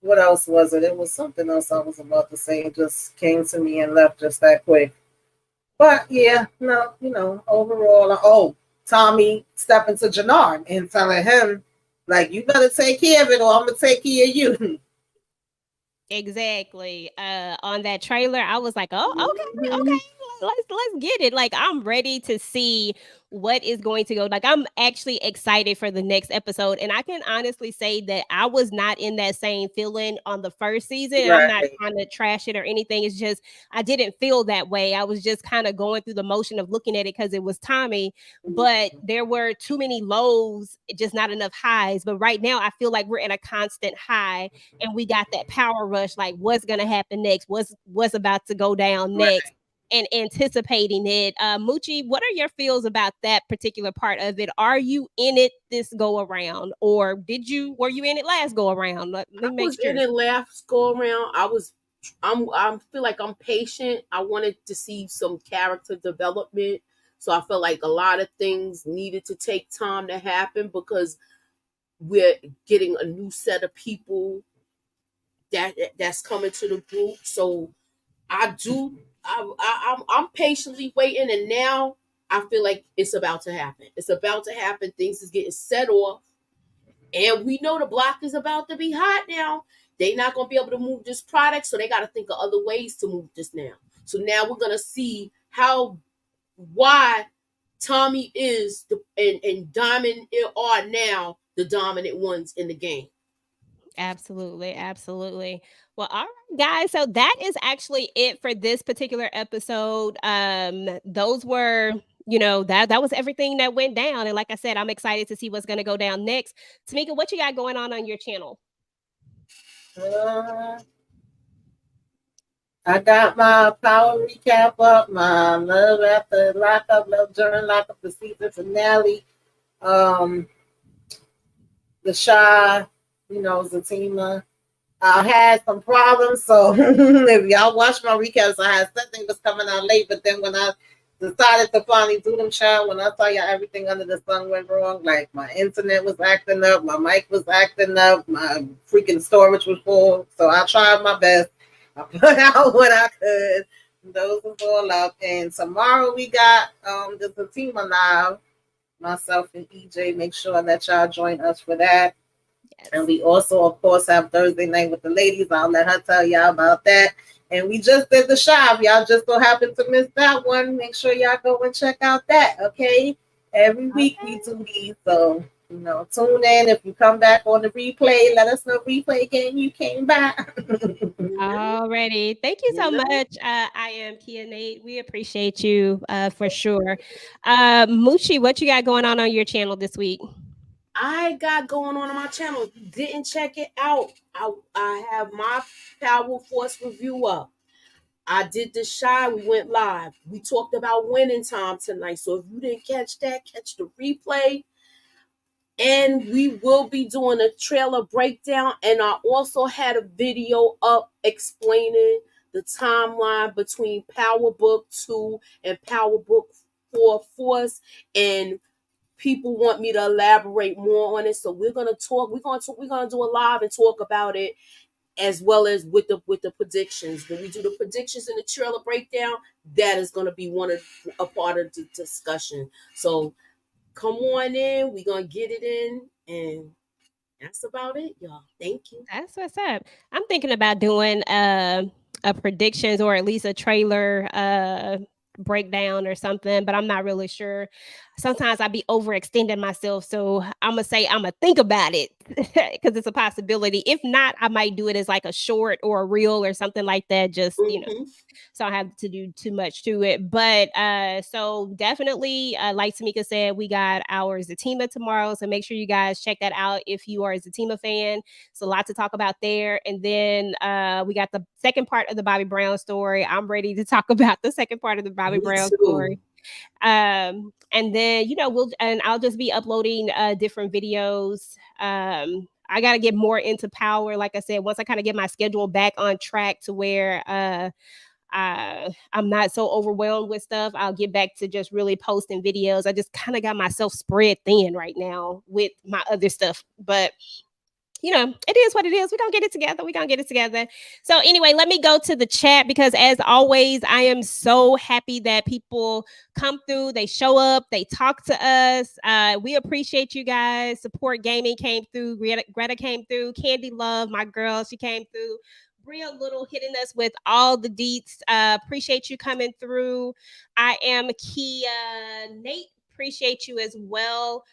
what else was it? It was something else I was about to say. It just came to me and left just that quick. But yeah, no, you know, overall, Tommy stepping to Jannard and telling him, like, you better take care of it, or I'm gonna take care of you. Exactly. On that trailer, I was like, "Oh, okay, Mhm. okay, let's get it." Like, I'm ready to see what is going to go. Like, I'm actually excited for the next episode, and I can honestly say that I was not in that same feeling on the first season. And I'm not Right. trying to trash it or anything. It's just I didn't feel that way. I was just kind of going through the motion of looking at it because it was Tommy, but there were too many lows, just not enough highs. But right now, I feel like we're in a constant high, and we got that power rush, like what's gonna happen next, what's about to go down next, Right. and anticipating it. Moochie, what are your feels about that particular part of it? Are you in it this go around, or were you in it last go around? Let I me make was in sure. it last go around. I feel like I'm patient. I wanted to see some character development. So I felt like a lot of things needed to take time to happen, because we're getting a new set of people that's coming to the group. So I do. I'm patiently waiting, and now I feel like it's about to happen. It's about to happen. Things is getting set off, and we know the block is about to be hot now. They not gonna be able to move this product, so they got to think of other ways to move this now. So now we're gonna see why Tommy is and Diamond are now the dominant ones in the game. Absolutely, absolutely. Well, all right, guys. So that is actually it for this particular episode. Those were, that was everything that went down. And like I said, I'm excited to see what's going to go down next. Tamika, what you got going on your channel? I got my power recap up, my love after lockup, love during lockup, the season finale, um, the Shy, you know, Zatima. I had some problems, so if y'all watch my recaps, I had something was coming out late, but then when I decided to finally do them, child, when I saw y'all everything under the sun went wrong, like my internet was acting up, my mic was acting up, my freaking storage was full, so I tried my best. I put out what I could. Those was all up, and tomorrow we got the Fatima live. Myself and EJ, make sure that y'all join us for that. Yes. And we also, of course, have Thursday night with the ladies. I'll let her tell y'all about that. And we just did the shop. Y'all just so happen to miss that one. Make sure y'all go and check out that, okay? Every week we do these. So, you know, tune in. If you come back on the replay, let us know replay game you came back. Already. Thank you so much. I am Kia Nate. We appreciate you for sure. Moochie, what you got going on your channel this week? I got going on my channel. If you didn't check it out, I have my Power Force review up. I did the Shy. We went live. We talked about winning time tonight. So if you didn't catch that, catch the replay. And we will be doing a trailer breakdown. And I also had a video up explaining the timeline between Power Book 2 and Power Book 4 Force. And people want me to elaborate more on it. So we're gonna talk. We're gonna do a live and talk about it, as well as with the predictions. When we do the predictions and the trailer breakdown, that is gonna be a part of the discussion. So come on in. We're gonna get it in, and that's about it, y'all. Thank you. That's what's up. I'm thinking about doing a predictions or at least a trailer breakdown or something, but I'm not really sure. Sometimes I be overextending myself, so I'm gonna say I'm gonna think about it because it's a possibility. If not, I might do it as like a short or a reel or something like that. Just so I have to do too much to it. But so definitely, like Tamika said, we got our Zatima tomorrow. So make sure you guys check that out if you are a Zatima fan. It's a lot to talk about there. And then we got the second part of the Bobby Brown story. I'm ready to talk about the second part of the Bobby Brown story. And then I'll just be uploading different videos. I got to get more into power. Like I said, once I kind of get my schedule back on track to where I'm not so overwhelmed with stuff, I'll get back to just really posting videos. I just kind of got myself spread thin right now with my other stuff, but it is what it is. We're going to get it together. So anyway, let me go to the chat because as always, I am so happy that people come through. They show up. They talk to us. We appreciate you guys. Support Gaming came through. Greta came through. Candy Love, my girl, she came through. Bria Little hitting us with all the deets. Appreciate you coming through. I am Kia. Nate, appreciate you as well.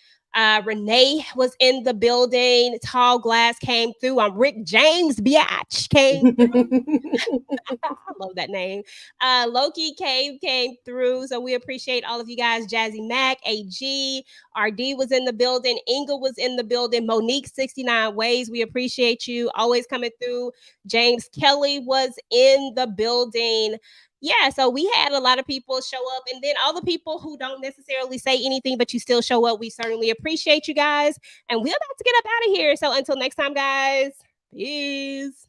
Renee was in the building. Tall Glass came through. Rick James Biatch came through. I love that name. Loki Cave came through. So we appreciate all of you guys. Jazzy Mac, AG, RD was in the building. Inga was in the building. Monique 69 Ways. We appreciate you always coming through. James Kelly was in the building. Yeah, so we had a lot of people show up, and then all the people who don't necessarily say anything, but you still show up, we certainly appreciate you guys, and we're about to get up out of here. So until next time, guys, peace.